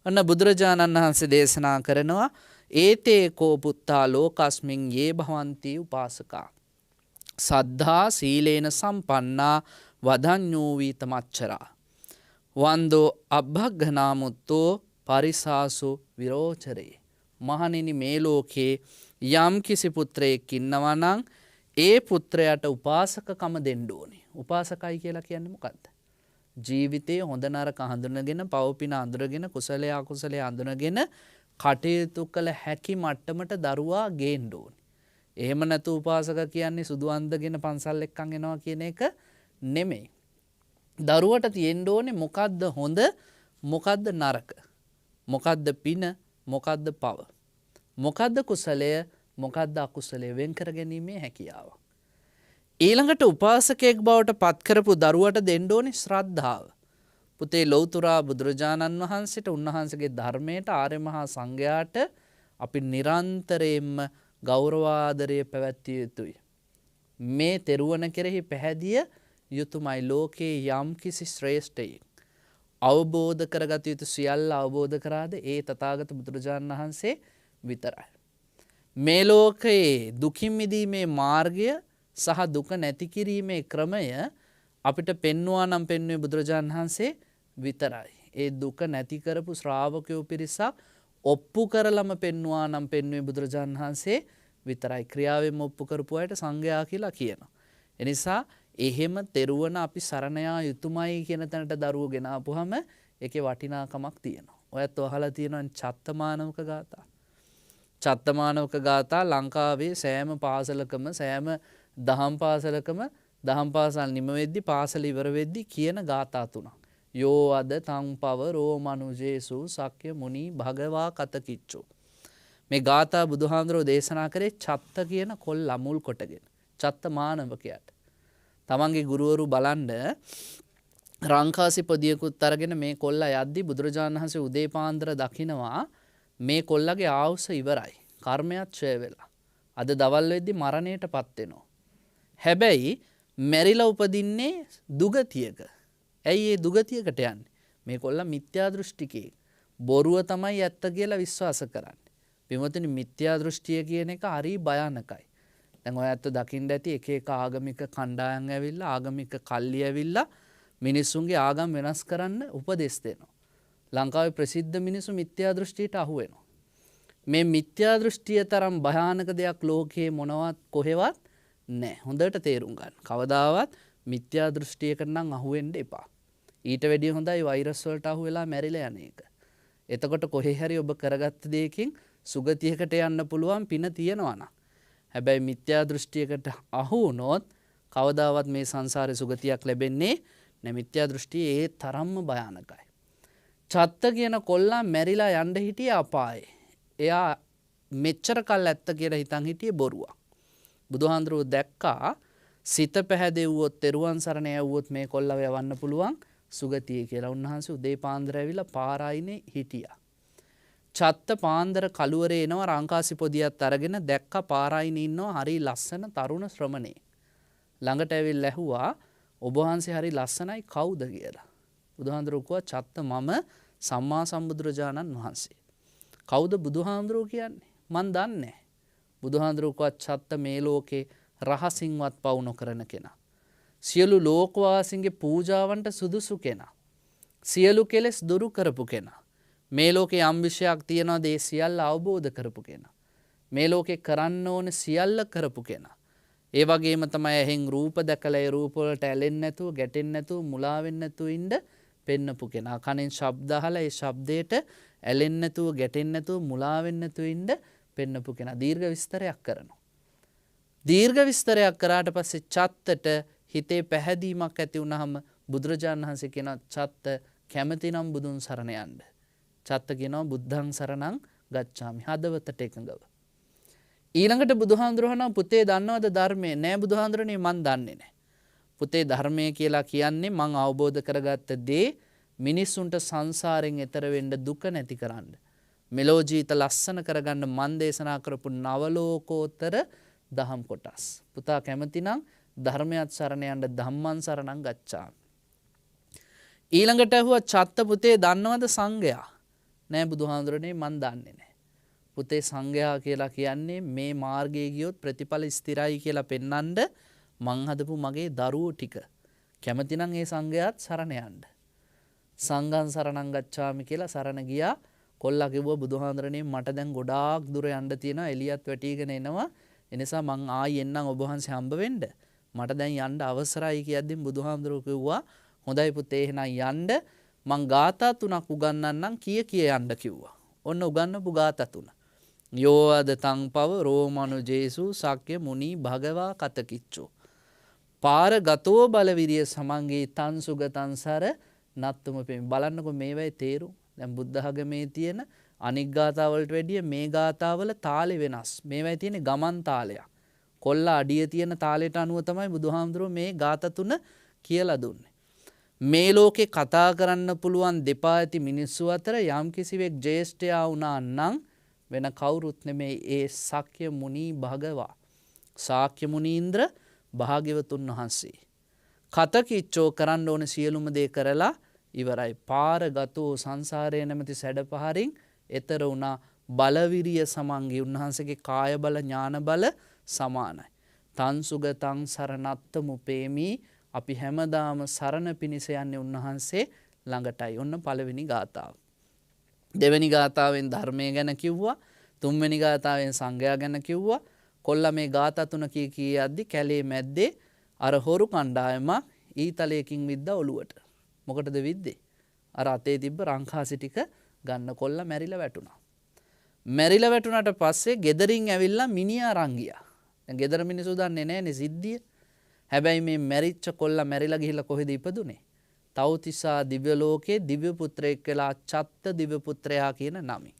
අන්න බුදුරජාණන් වහන්සේ දේශනා කරනවා ඒතේ කෝ පුත්තා ලෝකස්මින් යේ භවಂತಿ උපාසකා සද්ධා සීලේන සම්පන්නා වදඤ්ඤෝ වීතමච්චරා වන්දෝ අබ්බග්ඝනාමුත්තෝ පරිසාසු විරෝචරේ. මහණෙනි මේ ලෝකේ යම් කිසි පුත්‍රයෙක් ඉන්නවා නම් ඒ පුත්‍රයාට උපාසකකම දෙන්න ඕනේ. උපාසකයි කියලා කියන්නේ මොකද්ද? ජීවිතයේ හොඳ නරක හඳුනගෙන පවපින අඳුරගෙන කුසලයේ අකුසලයේ අඳුනගෙන කටයුතු කළ හැකි මට්ටමට දරුවා ගේන්න ඕනේ. එහෙම නැතු උපාසක කියන්නේ සුදු අන්දගෙන පන්සල් එක්කන් එනවා කියන එක නෙමෙයි. දරුවට තියෙන්න ඕනේ මොකද්ද හොඳ මොකද්ද නරක, මොකද්ද පින මොකද්ද පව, මොකද්ද කුසලය මොකද්ද අකුසලය වෙන් කර ගැනීමේ හැකියාව. ඊළඟට උපාසකයෙක් බවට පත් කරපු දරුවට දෙන්න ඕනේ ශ්‍රද්ධාව. පුතේ ලෞතුරා බුදුරජාණන් වහන්සේට උන්වහන්සේගේ ධර්මයට ආර්ය මහා සංඝයාට අපි නිරන්තරයෙන්ම ගෞරවාදරය පැවැත්විය යුතුයි. මේ තෙරුවන කෙරෙහි පැහැදිය යුතුමයි. ලෝකයේ යම් කිසි ශ්‍රේෂ්ඨයෙක් අවබෝධ කරගත යුතු සියල්ල අවබෝධ කරාද ඒ තථාගත බුදුරජාණන් වහන්සේ විතරයි. මේ ලෝකයේ දුකින් මිදීමේ මාර්ගය සහ දුක නැති කිරීමේ ක්‍රමය අපිට පෙන්වා නම් පෙන්වුවේ බුදුරජාණන් වහන්සේ විතරයි. ඒ දුක නැති කරපු ශ්‍රාවකයෝ පිරිසක් ඔප්පු කරලම පෙන්වා නම් පෙන්වුවේ බුදුරජාණන් වහන්සේ විතරයි. ක්‍රියාවෙන් ඔප්පු කරපු අයට සංඝයා කියලා කියනවා. එනිසා එහෙම තෙරුවන අපි සරණ යා යුතුමයි කියන තැනට දරුවෝ ගෙන ආපුවම ඒකේ වටිනාකමක් තියෙනවා. ඔයත් අහලා තියෙනවා චත්තමානවක ගාථා. චත්තමානවක ගාථා ලංකාවේ සෑම පාසලකම සෑම දහම් පාසලකම දහම් පාසල් නිම වෙද්දි පාසල ඉවර වෙද්දි කියන ගාථා තුනක්. යෝ අද තං පව රෝමනුජේසු සක්්‍ය මුනි භගවා කතකිච්චෝ. මේ ගාථා බුදුහාඳුරෝ දේශනා කරේ චත්ත කියන කොල් අමුල් කොටගෙන. චත්තමානවකයට. තමන්ගේ ගුරුවරු බලන්ඩ රංකාසි පොදියකුත් අරගෙන මේ කොල්ල යද්දි බුදුරජාණන් වහන්සේ උදේ පාන්දර දකිනවා මේ කොල්ලගේ ආවුස ඉවරයි. කර්මයක් ක්ෂය වෙලා. අද දවල් වෙද්දි මරණයට පත් වෙනවා. හැබැයි මැරිලා උපදින්නේ දුගතියක. ඇයි ඒ දුගතියකට යන්නේ? මේ කොල්ල මිත්‍යා දෘෂ්ටිකයෙක්. බොරුව තමයි ඇත්ත කියලා විශ්වාස කරන්නේ. පින්වතුනි මිත්‍යා දෘෂ්ටිය කියන එක හරි භයානකයි. දැන් ඔය ඇත්ත දකින්න ඇති එක එක ආගමික කණ්ඩායම් ඇවිල්ලා ආගමික කල්ලි ඇවිල්ලා මිනිස්සුන්ගේ ආගම් වෙනස් කරන්න උපදෙස් දෙනවා. ලංකාවේ ප්‍රසිද්ධ මිනිස්සු මිත්‍යා දෘෂ්ටියට අහු වෙනවා. මේ මිත්‍යා දෘෂ්ටිය තරම් භයානක දෙයක් ලෝකේ මොනවත් කොහෙවත් නැහැ. හොඳට තේරුම් ගන්න. කවදාවත් මිත්‍යා දෘෂ්ටියකට නම් අහු වෙන්න එපා. ඊට වැඩිය හොඳයි වෛරස් වලට අහු වෙලා මැරිලා යන එක. එතකොට කොහේ හරි ඔබ කරගත්ත දෙයකින් සුගතියකට යන්න පුළුවන් පින තියෙනවා නම්. හැබැයි මිත්‍යා දෘෂ්ටියකට අහු වුණොත් කවදාවත් මේ සංසාරේ සුගතියක් ලැබෙන්නේ නැහැ. මිත්‍යා දෘෂ්ටිය ඒ තරම්ම භයානකයි. චත්ත කියන කොල්ලා මැරිලා යන්න හිටියේ අපායේ. එයා මෙච්චර කල් ඇත්ත කියලා හිතන් හිටියේ බොරුවක්. බුදුහාඳුරෝ දැක්කා සිත පැහැදෙව්වොත් තෙරුවන් සරණ යවුවොත් මේ කොල්ලව යවන්න පුළුවන් සුගතිය කියලා. උන්වහන්සේ උදේ පාන්දර ඇවිල්ලා පාරායිනේ හිටියා. චත්ත පාන්දර කළුවරේ එනවා රංකාසි පොදියත් අරගෙන දැක්ක පාරායිනේ ඉන්නවා හරි ලස්සන තරුණ ශ්‍රමණේ. ළඟට ඇවිල්ලා ඇහුවා ඔබ වහන්සේ හරි ලස්සනයි කවුද කියලා. බුදුහාඳුරෝ කිව්වා චත්ත මම සම්මා සම්බුදුරජාණන් වහන්සේ. කවුද බුදුහාඳුරෝ කියන්නේ? මන් දන්නේ නැහැ. බුදුහාඳුරෝ කිව්වා චත්ත මේ ලෝකේ රහසින්වත් පවු නොකරන කෙනා. සියලු ලෝකවාසීන්ගේ පූජාවන්ට සුදුසු කෙනා. සියලු කෙලෙස් දුරු කරපු කෙනා. මේ ලෝකේ යම් විශයක් තියනවාද ඒ සියල්ල අවබෝධ කරපු කෙනා. මේ ලෝකේ කරන්න ඕන සියල්ල කරපු කෙනා. ඒ වගේම තමයි එහෙන් රූප දැකලා ඒ රූප වලට ඇලෙන්නේ නැතුව, ගැටෙන්නේ නැතුව, මුලා වෙන්නේ නැතුව ඉන්න පෙන්නපු කෙනා. කනෙන් ශබ්ද අහලා ඒ ශබ්දයට ඇලෙන්නේ නැතුව, ගැටෙන්නේ නැතුව, මුලා වෙන්නේ නැතුව ඉන්න පෙන්නපු කෙනා. දීර්ඝ විස්තරයක් කරනවා. දීර්ඝ විස්තරයක් කරාට පස්සේ චත්තට හිතේ පැහැදීමක් ඇති වුනහම බුදුරජාණන් වහන්සේ කියනවා චත්ත කැමතිනම් බුදුන් සරණ යන්න. චත්ත කියනවා බුද්ධං සරණං ගච්ඡාමි. හදවතට එකඟව. ඊළඟට බුදුහාඳුරහන පුතේ දන්නවද ධර්මය? නෑ බුදුහාඳුරනේ මන් දන්නේ නෑ. පුතේ ධර්මය කියලා කියන්නේ මං අවබෝධ කරගත්ත දේ මිනිස්සුන්ට සංසාරයෙන් එතර වෙන්න දුක නැති කරන්න. මෙලෝ ජීවිත ලස්සන කරගන්න මන් දේශනා කරපු නවලෝකෝත්තර දහම් කොටස්. පුතා කැමතිනම් ධර්මයත් සරණ යන්න ධම්මං සරණං ගච්ඡාමි. ඊළඟට ඇහුවා චත්ත පුතේ දන්නවද සංඝයා? නෑ බුදුහාඳුරනේ මන් දන්නේ නෑ. පුතේ සංඝයා කියලා කියන්නේ මේ මාර්ගයේ ගියොත් ප්‍රතිඵල ස්ථිරයි කියලා පෙන්වන්න මං හදපු මගේ දරුවෝ ටික. කැමතිනම් ඒ සංඝයාත් සරණ යන්න. සංඝං සරණං ගච්ඡාමි කියලා සරණ ගියා. කොල්ලා කිව්වා බුදුහාඳුරනේ මට දැන් ගොඩාක් දුර යන්න තියෙනවා. එළියත් වැටිගෙන එනවා. එනිසා මං ආයි එන්නම් ඔබ වහන්සේ හම්බ වෙන්න. මට දැන් යන්න අවසරයි කියද්දී බුදුහාඳුරෝ කිව්වා හොඳයි පුතේ එහෙනම් යන්න මං ගාථා තුනක් උගන්වන්නම් කිය යන්න කිව්වා. ඔන්න උගන්වපු ගාථා තුන. යෝ අද තං පව රෝමනුජේසු සක්්‍ය මුනි භගවා කතකිච්චෝ. පාර ගතෝ බලවිරිය සමංගේ තන් සුගතං සර නත්තුම පෙමි. බලන්නකො මේවයි තේරුම්. දැන් බුද්ධ ආගමේ තියෙන අනික් ගාථාවලට වැඩිය මේ ගාථාවල තාලේ වෙනස්. මේවයි තියෙන ගමන් තාලයක්. කොල්ල අඩිය තියෙන තාලෙට අනුව තමයි බුදුහාමුදුරුවෝ මේ ගාථා තුන කියලා දුන්නේ. මේ ලෝකේ කතා කරන්න පුළුවන් දෙපා ඇති මිනිස්සු අතර යම් කිසිවෙක් ජ්‍යෙෂ්ඨයා වුණා නම් වෙන කවුරුත් නෙමෙයි ඒ ශක්‍ය මුනි භගවා. ශාක්‍ය මුනීන්ද්‍ර භාග්‍යවතුන් වහන්සේ. කතකිච්චෝ කරන්න ඕන සියලුම දේ කරලා ඉවරයි. පාරගතෝ සංසාරය නැමැති සැඩපහරින් එතර වුණා. බලවිරිය සමන්ගේ උන්වහන්සේගේ කාය බල ඥාන බල සමානයි. තන්සුගතං සරණත්තමුපේමි. අපි හැමදාම සරණ පිණිස යන්නේ උන්වහන්සේ ළඟටයි. ඔන්න පළවෙනි ගාථාව. දෙවැනි ගාථාවෙන් ධර්මය ගැන කිව්වා. තුන්වැනි ගාථාවෙන් සංඝයා ගැන කිව්වා. කොල්ලා මේ ගාථා තුන කී යද්දි කැලේ මැද්දේ අර හොරු කණ්ඩායමක් ඊතලයකින් විද්දා ඔලුවට. මොකටද විද්දේ? අර අතේ තිබ්බ රංකාසි ටික ගන්න කොල්ලා මැරිලා වැටුණා. මැරිලා වැටුණාට පස්සේ ගෙදරින් ඇවිල්ලා මිනිහා අරන් ගියා. දැන් ගෙදර මිනිස්සු දන්නේ නැහැනේ සිද්ධිය. හැබැයි මේ මැරිච්ච කොල්ලා මැරිලා ගිහිල්ලා කොහෙද ඉපදුනේ? තව්තිසා දිව්‍ය ලෝකේ දිව්‍ය පුත්‍රයෙක් වෙලා චත්ත දිව්‍ය පුත්‍රයා කියන නමින්.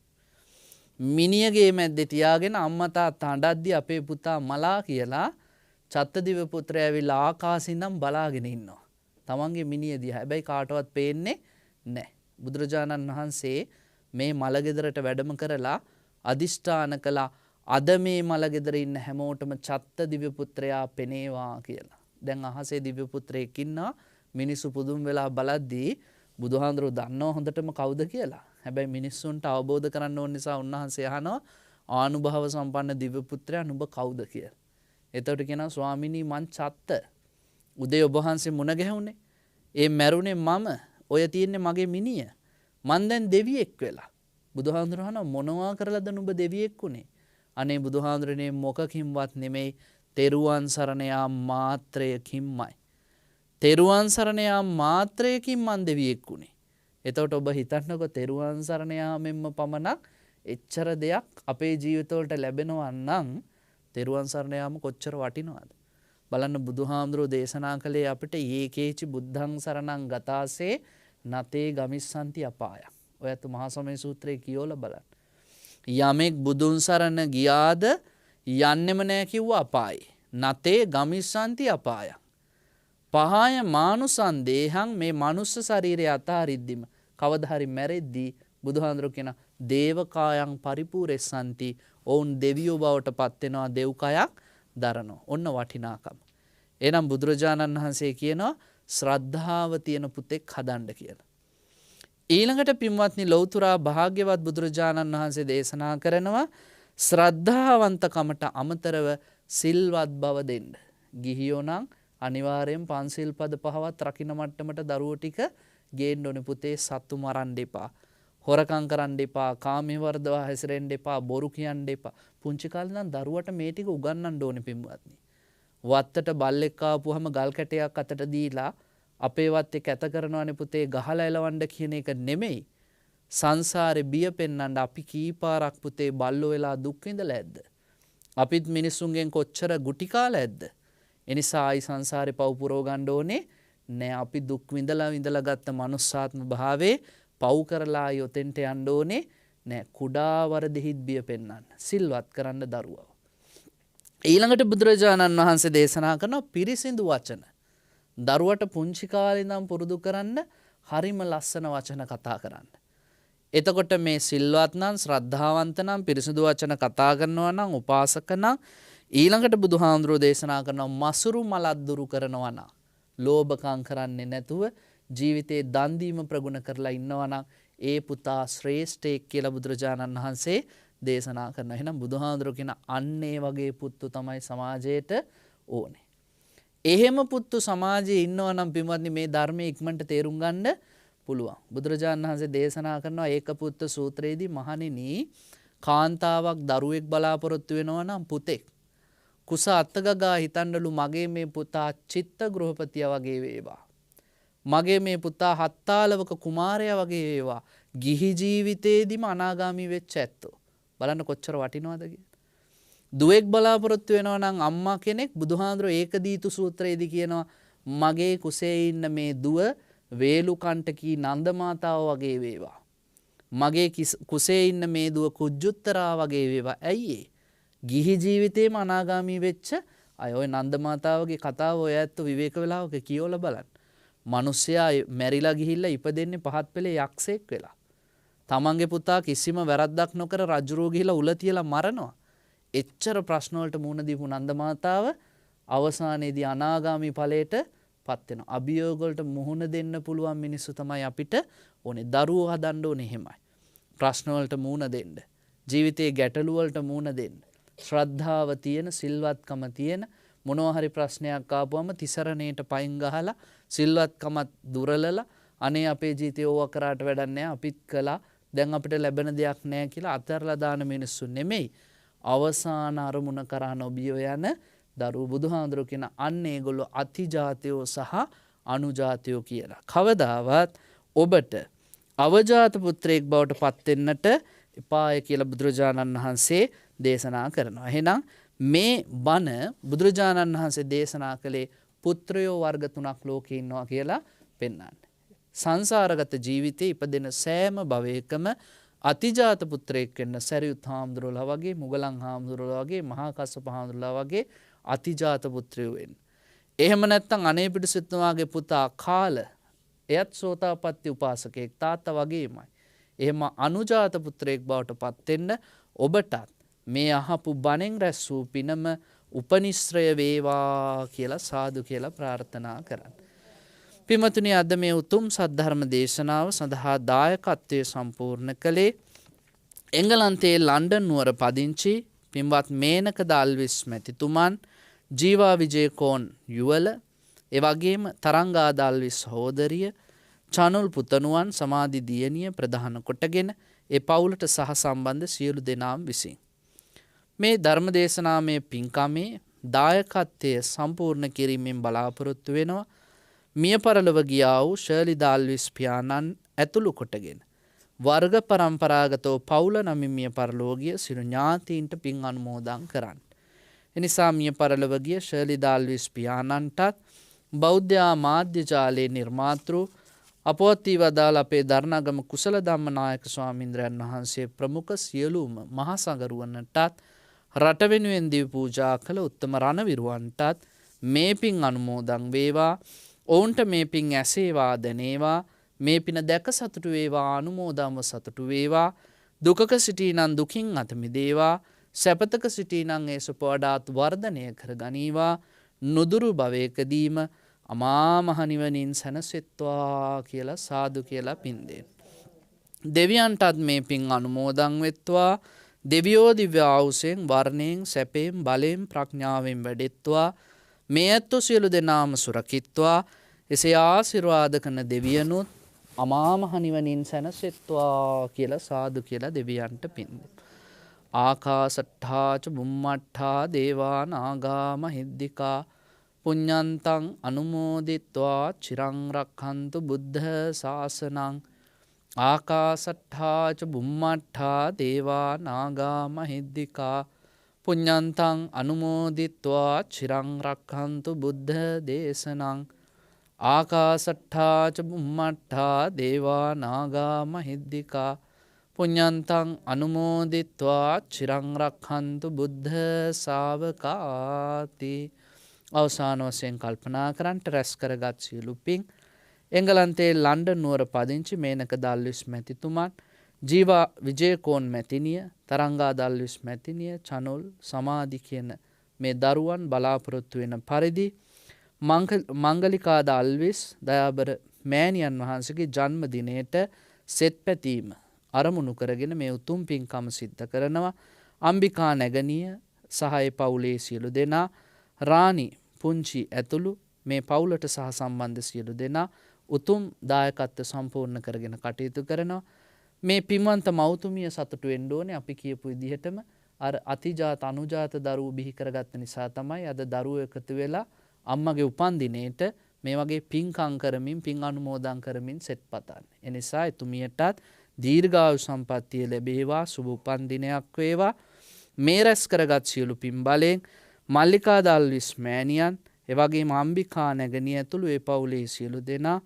මිනිහගේ මැද්දේ තියාගෙන අම්මා තාත්තා අඬද්දි අපේ පුතා මලා කියලා චත්ත දිව්‍ය පුත්‍රයා ඇවිල්ලා ආකාශින් නම් බලාගෙන ඉන්නවා. තමන්ගේ මිනිහ දිහා. හැබැයි කාටවත් පේන්නේ නැහැ. බුදුරජාණන් වහන්සේ මේ මලගෙදරට වැඩම කරලා අදිෂ්ඨාන කළා අද මේ මලගෙදර ඉන්න හැමෝටම චත්ත දිව්‍ය පුත්‍රයා පෙනේවා කියලා. දැන් අහසේ දිව්‍ය පුත්‍රයෙක් ඉන්නවා. මිනිස්සු පුදුම වෙලා බලද්දී බුදුහාඳුරෝ දන්නව හොඳටම කවුද කියලා. හැබැයි මිනිස්සුන්ට අවබෝධ කරන්න ඕන නිසා උන්වහන්සේ අහනවා ආනුභාව සම්පන්න දිව්‍ය පුත්‍රයා නුඹ කවුද කියලා. එතකොට කියනවා ස්වාමිනී මං චත්ත. උදේ ඔබ වහන්සේ මුණ ගැහුනේ. ඒ මැරුණේ මම. ඔය තියෙන්නේ මගේ මිනිය. මං දැන් දෙවියෙක් වෙලා. බුදුහාඳුරෝ අහනවා මොනවා කරලාද නුඹ දෙවියෙක් උනේ? අනේ බුදුහාඳුරනේ මොකකින්වත් නෙමෙයි තෙරුවන් සරණ යාම මාත්‍රයකින්මයි. තෙරුවන් සරණ යාම මාත්‍රයකින් මං දෙවියෙක් උනේ. එතකොට ඔබ හිතන්නකෝ තෙරුවන් සරණ යාමෙන්ම පමණක් එච්චර දෙයක් අපේ ජීවිතවලට ලැබෙනවා නම් තෙරුවන් සරණ යාම කොච්චර වටිනවද? බලන්න බුදුහාමුදුරෝ දේශනා කළේ අපිට ඒකේචි බුද්ධං සරණං ගතාසේ නතේ ගමිස්සන්ති අපාය. ඔයත් මහා සමය සූත්‍රයේ කියවලා බලන්න. යමෙක් බුදුන් සරණ ගියාද යන්නෙම නෑ කිව්වා අපායේ. නතේ ගමිස්සන්ති අපාය. පහය මානුසන් දේහං මේ මනුස්ස ශරීරය අතහරිද්දිම කවදා හරි මැරෙද්දී බුදුහාඳුර කියන දේවකායන් පරිපූර්ණෙස්සන්ති ඔවුන් දෙවියෝ බවට පත් වෙනවා දෙව් කයක් දරනවා. ඔන්න වටිනාකම. එහෙනම් බුදුරජාණන් වහන්සේ කියනවා ශ්‍රද්ධාව තියෙන පුතෙක් හදන්න කියලා. ඊළඟට පින්වත්නි ලෞතුරා භාග්‍යවත් බුදුරජාණන් වහන්සේ දේශනා කරනවා ශ්‍රද්ධාවන්තකමට අමතරව සිල්වත් බව දෙන්න. ගිහියෝ නම් අනිවාර්යෙන් පන්සිල් පද පහවත් රකින්න මට්ටමට දරුවෝ ටික ගේන්න ඕනේ. පුතේ සත්තු මරන්න එපා. හොරකම් කරන්න එපා. කාමයේ වර්ධව හැසිරෙන්න එපා. බොරු කියන්න එපා. පුංචි කාලේ නම් දරුවට මේ ටික උගන්වන්න ඕනේ පින්වත්නි. වත්තට බල්ලෙක් ආපුවම ගල් කැටයක් අතට දීලා අපේ වත්තේ කැත කරනවානේ පුතේ ගහලා එලවන්න කියන එක නෙමෙයි. සංසාරේ බිය පෙන්නන්න අපි කීපාරක් පුතේ බල්ලෝ වෙලා දුක් විඳලා ඇද්ද? අපිත් මිනිස්සුන්ගෙන් කොච්චර ගුටි කාලා ඇද්ද? එනිසා ආයි සංසාරේ පව් පුරව ගන්න ඕනේ නෑ. අපි දුක් විඳලා ගත්ත මනුස්සාත්ම භාවයේ පව් කරලා යොතෙන්ට යන්න ඕනේ නෑ. කුඩා වරදෙහිත් බිය පෙන්නන්න. සිල්වත් කරන්න දරුවව. ඊළඟට බුදුරජාණන් වහන්සේ දේශනා කරන පිරිසිදු වචන. දරුවට පුංචි කාලේ ඉඳන් පුරුදු කරන්න හරිම ලස්සන වචන කතා කරන්න. එතකොට මේ සිල්වත් නම් ශ්‍රද්ධාවන්ත නම් පිරිසිදු වචන කතා කරනවා නම් උපාසක නම් ඊළඟට බුදුහාඳුරෝ දේශනා කරනවා මසුරු මලක් දුරු කරනවා නම් ලෝභකම් කරන්නේ නැතුව ජීවිතේ දන් දීම ප්‍රගුණ කරලා ඉන්නවා නම් ඒ පුතා ශ්‍රේෂ්ඨයෙක් කියලා බුදුරජාණන් වහන්සේ දේශනා කරනවා. එහෙනම් බුදුහාඳුරෝ කියන අන්නේ වගේ පුත්තු තමයි සමාජයට ඕනේ. එහෙම පුත්තු සමාජයේ ඉන්නවා නම් පින්වත්නි මේ ධර්මයේ ඉක්මනට තේරුම් ගන්න පුළුවන්. බුදුරජාණන් වහන්සේ දේශනා කරනවා ඒක පුත්ත සූත්‍රයේදී මහණෙනි කාන්තාවක් දරුවෙක් බලාපොරොත්තු වෙනවා නම් පුතෙක් කුස අත්තගගා හිතන්නලු මගේ මේ පුතා චිත්ත ගෘහපතිය වගේ වේවා. මගේ මේ පුතා හත්තාලවක කුමාරයා වගේ වේවා. ගිහි ජීවිතේදීම අනාගාමී වෙච්ච ඇත්තෝ. බලන්න කොච්චර වටිනවද කියලා. දුවෙක් බලාපොරොත්තු වෙනවා නම් අම්මා කෙනෙක් බුදුහාඳුරෝ ඒකදීතු සූත්‍රයේදී කියනවා මගේ කුසේ ඉන්න මේ දුව වේලුකණ්ඨකී නන්දමාතාව වගේ වේවා. මගේ කුසේ ඉන්න මේ දුව කුජ්ජුත්තරා වගේ වේවා. ඇයි ඒ? ගිහි ජීවිතේම අනාගාමී වෙච්ච අය. ඔය නන්දමාතාවගේ කතාව ඔය ඇත්ත විවේක වෙලාවක කියවලා බලන්න. මිනිස්සයා මැරිලා ගිහිල්ලා ඉපදෙන්නේ පහත් පෙළේ යක්ෂයෙක් වෙලා. තමන්ගේ පුතා කිසිම වැරද්දක් නොකර රජුරෝ ගිහිලා උල තියලා මරනවා. එච්චර ප්‍රශ්න වලට මුහුණ දීපු නන්ද මාතාව අවසානයේදී අනාගාමී ඵලයට පත් වෙනවා. අභියෝග වලට මුහුණ දෙන්න පුළුවන් මිනිස්සු තමයි අපිට ඕනේ. දරුවෝ හදන්න ඕනේ එහෙමයි. ප්‍රශ්න වලට මුහුණ දෙන්න. ජීවිතයේ ගැටලු වලට මුහුණ දෙන්න. ශ්‍රද්ධාව තියෙන, සිල්වත්කම තියෙන මොනවා හරි ප්‍රශ්නයක් ආපුවම තිසරණේට පයින් ගහලා සිල්වත්කමත් දුරලලා අනේ අපේ ජීවිතේ ඕවා කරාට වැඩක් නැහැ අපිත් කළා දැන් අපිට ලැබෙන දෙයක් නැහැ කියලා අතහැරලා දාන මිනිස්සු නෙමෙයි. අවසාන අරමුණ කරා නොබිය යන දරුවෝ බුදුහාඳුර කියන අන්න ඒගොල්ලෝ අතිජාතයෝ සහ අනුජාතයෝ කියලා. කවදාවත් ඔබට අවජාත පුත්‍රයෙක් බවට පත් වෙන්නට එපාය කියලා බුදුරජාණන් වහන්සේ දේශනා කරනවා. එහෙනම් මේ බණ බුදුරජාණන් වහන්සේ දේශනා කළේ පුත්‍රයෝ වර්ග 3ක් ලෝකේ ඉන්නවා කියලා පෙන්වන්නේ. සංසාරගත ජීවිතේ ඉපදෙන සෑම භවයකම අතිජාත පුත්‍රයෙක් වෙන්න සරියුත් හාමුදුරුවෝ වගේ, මුගලන් හාමුදුරුවෝ වගේ, මහා කස්සප හාමුදුරුවෝ වගේ අතිජාත පුත්‍රයෝ වෙන්න. එහෙම නැත්නම් අනේ පිටුසිටුමාගේ පුතා කාල එයත් සෝතාපට්ටි උපාසකෙක් තාත්තා වගේමයි. එහෙම අනුජාත පුත්‍රයෙක් බවට පත් වෙන්න ඔබටත් මේ අහපු බණෙන් රැස් වූ පිනම උපනිශ්‍රය වේවා කියලා සාදු කියලා ප්‍රාර්ථනා කරන්න. පින්වතුනි, අද මේ උතුම් සද්ධර්ම දේශනාව සඳහා දායකත්වයේ සම්පූර්ණ කළේ එංගලන්තයේ ලන්ඩන් නුවර පදිංචි පින්වත් මේනක දාල්විස් මැතිතුමන්, ජීවා විජේකෝන් යුවල, එවැගේම තරංගා දාල්විස් සහෝදරිය, චනුල් පුතණුවන් සමාධි දියණිය ප්‍රධාන කොටගෙන ඒ පවුලට සහ සම්බන්ධ සියලු දෙනාම විසින් මේ ධර්ම දේශනාමය පින්කමේ දායකත්වය සම්පූර්ණ කිරීමෙන් බලාපොරොත්තු වෙනවා. මිය පරලොව ගියා වූ ශර්ලි දාල්විස් පියාණන් ඇතුළු කොටගෙන වර්ග පරම්පරාගතව පවුල නමින් මිය පරලොව ගිය සියලු ඥාතීන්ට පින් අනුමෝදන් කරන්න. එනිසා මිය පරලොව ගිය ශර්ලි දාල්විස් පියාණන්ටත් බෞද්ධ මාධ්‍ය ජාලයේ නිර්මාතෘ අපවත් වී වදාළ අපේ දරණගම කුසල ධම්මනායක ස්වාමීන්ද්‍රයන් වහන්සේ ප්‍රමුඛ සියලුම මහා සංඝරුවනටත් රට වෙනුවෙන් දිවි පූජා කළ උත්තම රණවිරුවන්ටත් මේ පින් අනුමෝදන් වේවා. ඔවුන්ට මේ පින් ඇසේවා දැනේවා. මේ පින දැක සතුටු වේවා, අනුමෝදන්ව සතුටු වේවා. දුකක සිටීනම් දුකින් අත මිදේවා. සැපතක සිටීනම් ඒ සුප වඩාත් වර්ධනය කර ගනීවා. නුදුරු භවයකදීම අමා මහ නිවනින් සැනසෙත්වා කියලා සාදු කියලා පින් දෙන්න. දෙවියන්ටත් මේ පින් අනුමෝදන් වෙත්වා. දෙවියෝ දිව්‍ය ආයුෂයෙන්, වර්ණයෙන්, සැපයෙන්, බලයෙන්, ප්‍රඥාවෙන් වැඩෙත්වා. මේ ඇත්තෝ සියලු දෙනාම සුරකිත්වා. එසේ ආශිර්වාද කරන දෙවියනුත් අමා මහ නිවනින් සැනසෙත්වා කියලා සාදු කියලා දෙවියන්ට පින් දෙන්න. ආකාසට්ඨා ච බුම්මට්ඨා දේවා නාග මහිද්దికා පුඤ්ඤන්තං අනුමෝදිත්වා චිරං රක්ඛන්තු බුද්ධ ශාසනං. ආකාසට්ඨා ච බුම්මට්ඨා දේවා නාග මහිද්దికා පුඤ්ඤන්තං අනුමෝදිත්වා චිරං රක්ඛන්තු බුද්ධ දේශනං. ආකාසට්ඨා ච බුම්මට්ඨා දේවා නාග මහිද්దికා පුඤ්ඤන්තං අනුමෝදිත්වා චිරං රක්ඛන්තු බුද්ධ ශාවකාති. අවසාන වශයෙන් කල්පනා කරන්ට රැස් කරගත් සියලු පින් එංගලන්තයේ ලන්ඩන් නුවර පදිංචි මේනක දාල්විස් මැතිතුමන්, ජීවා විජේකෝන් මැතිනිය, තරංගා දාල්විස් මැතිනිය, චනුල් සමාධි කියන මේ දරුවන් බලාපොරොත්තු වෙන පරිදි මංගලිකා දාල්විස් දයාබර මෑණියන් වහන්සේගේ ජන්ම දිනයට සෙත් පැතීම අරමුණු කරගෙන මේ උතුම් පින්කම සිද්ධ කරනවා. අම්බිකා නැගණිය සහ ඒ පවුලේ සියලු දෙනා, රාණි පුංචි ඇතුළු මේ පවුලට සහ සම්බන්ධ සියලු දෙනා උතුම් දායකත්ව සම්පූර්ණ කරගෙන කටයුතු කරනවා. මේ පින්වන්ත මෞතුමිය සතුටු වෙන්න ඕනේ. අපි කියපු විදිහටම අර අතිජාත අනුජාත දරුවෝ බිහි කරගත්ත නිසා තමයි අද දරුවෝ එකතු වෙලා අම්මගේ උපන්දිනේට මේ වගේ පින්කම් කරමින්, පින් අනුමෝදන් කරමින් සෙත් පතන්නේ. ඒ නිසා එතුමියටත් දීර්ඝායු සම්පන්නිය ලැබේවා, සුබ උපන්දිනයක් වේවා. මේ රැස් කරගත් සියලු පින් බලෙන් මල්ලිකා දාල්විස් මෑණියන්, එවැගේම අම්බිකා නැගණිය ඇතුළු ඒ පවුලේ සියලු දෙනා,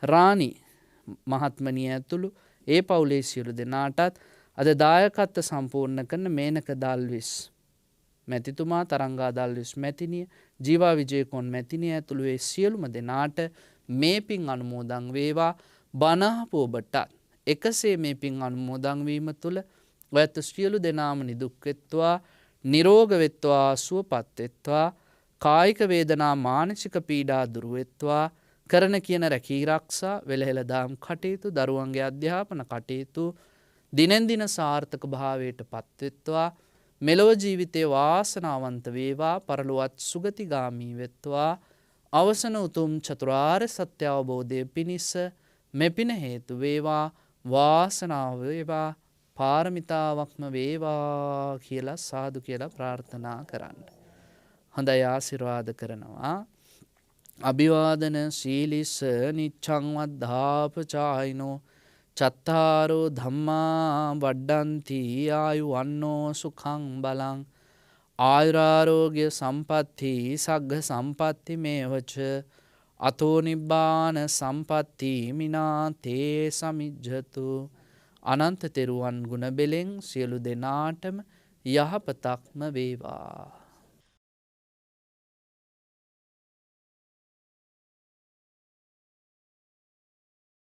රාණි මහත්මනිය ඇතුළු ඒ පවුලේ සියලු දෙනාටත් අද දායකත්ව සම්පූර්ණ කරන මේනක දාල්විස් මැතිතුමා, තරංගා දාල්විස් මැතිනිය, ජීවා විජේකෝන් මැතිනිය ඇතුළු ඒ සියලුම දෙනාට මේ පින් අනුමෝදන් වේවා. බණ අහපු ඔබටත් එකසේ මේ පින් අනුමෝදන් වීම තුළ ඔයත් සියලු දෙනාම නිදුක් වෙත්වා, නිරෝග වෙත්වා, සුවපත් වෙත්වා, කායික වේදනා මානසික පීඩා දුරු වෙත්වා, කරන කියන රැකී ආරක්ෂා වෙලහෙළ දාම් කටයුතු, දරුවන්ගේ අධ්‍යාපන කටයුතු දිනෙන් දින සාර්ථක භාවයට පත්වෙත්වා, මෙලොව ජීවිතේ වාසනාවන්ත වේවා, පරලොවත් සුගතිගාමී වෙත්වා, අවසන උතුම් චතුරාර්ය සත්‍ය අවබෝධය පිණිස මෙපින හේතු වේවා, වාසනාව වේවා, පාරමිතාවක්ම වේවා කියලා සාදු කියලා ප්‍රාර්ථනා කරන්න. හොඳයි, ආශිර්වාද කරනවා. අභිවාදන සීලිස නිච්ඡං වද්ධාපචායිනෝ චත්තාරෝ ධම්මා වඩ්ඩන්ති ආයුවන්නෝ සුඛං බලං ආයුරාරෝග්‍ය සම්පatti සග්ග සම්පatti මේවච අතෝ නිබ්බාන සම්පatti මිනාතේ සමිජ්ජතු. අනන්ත තෙරුවන් ගුණ බෙලෙන් සියලු දෙනාටම යහපතක්ම වේවා.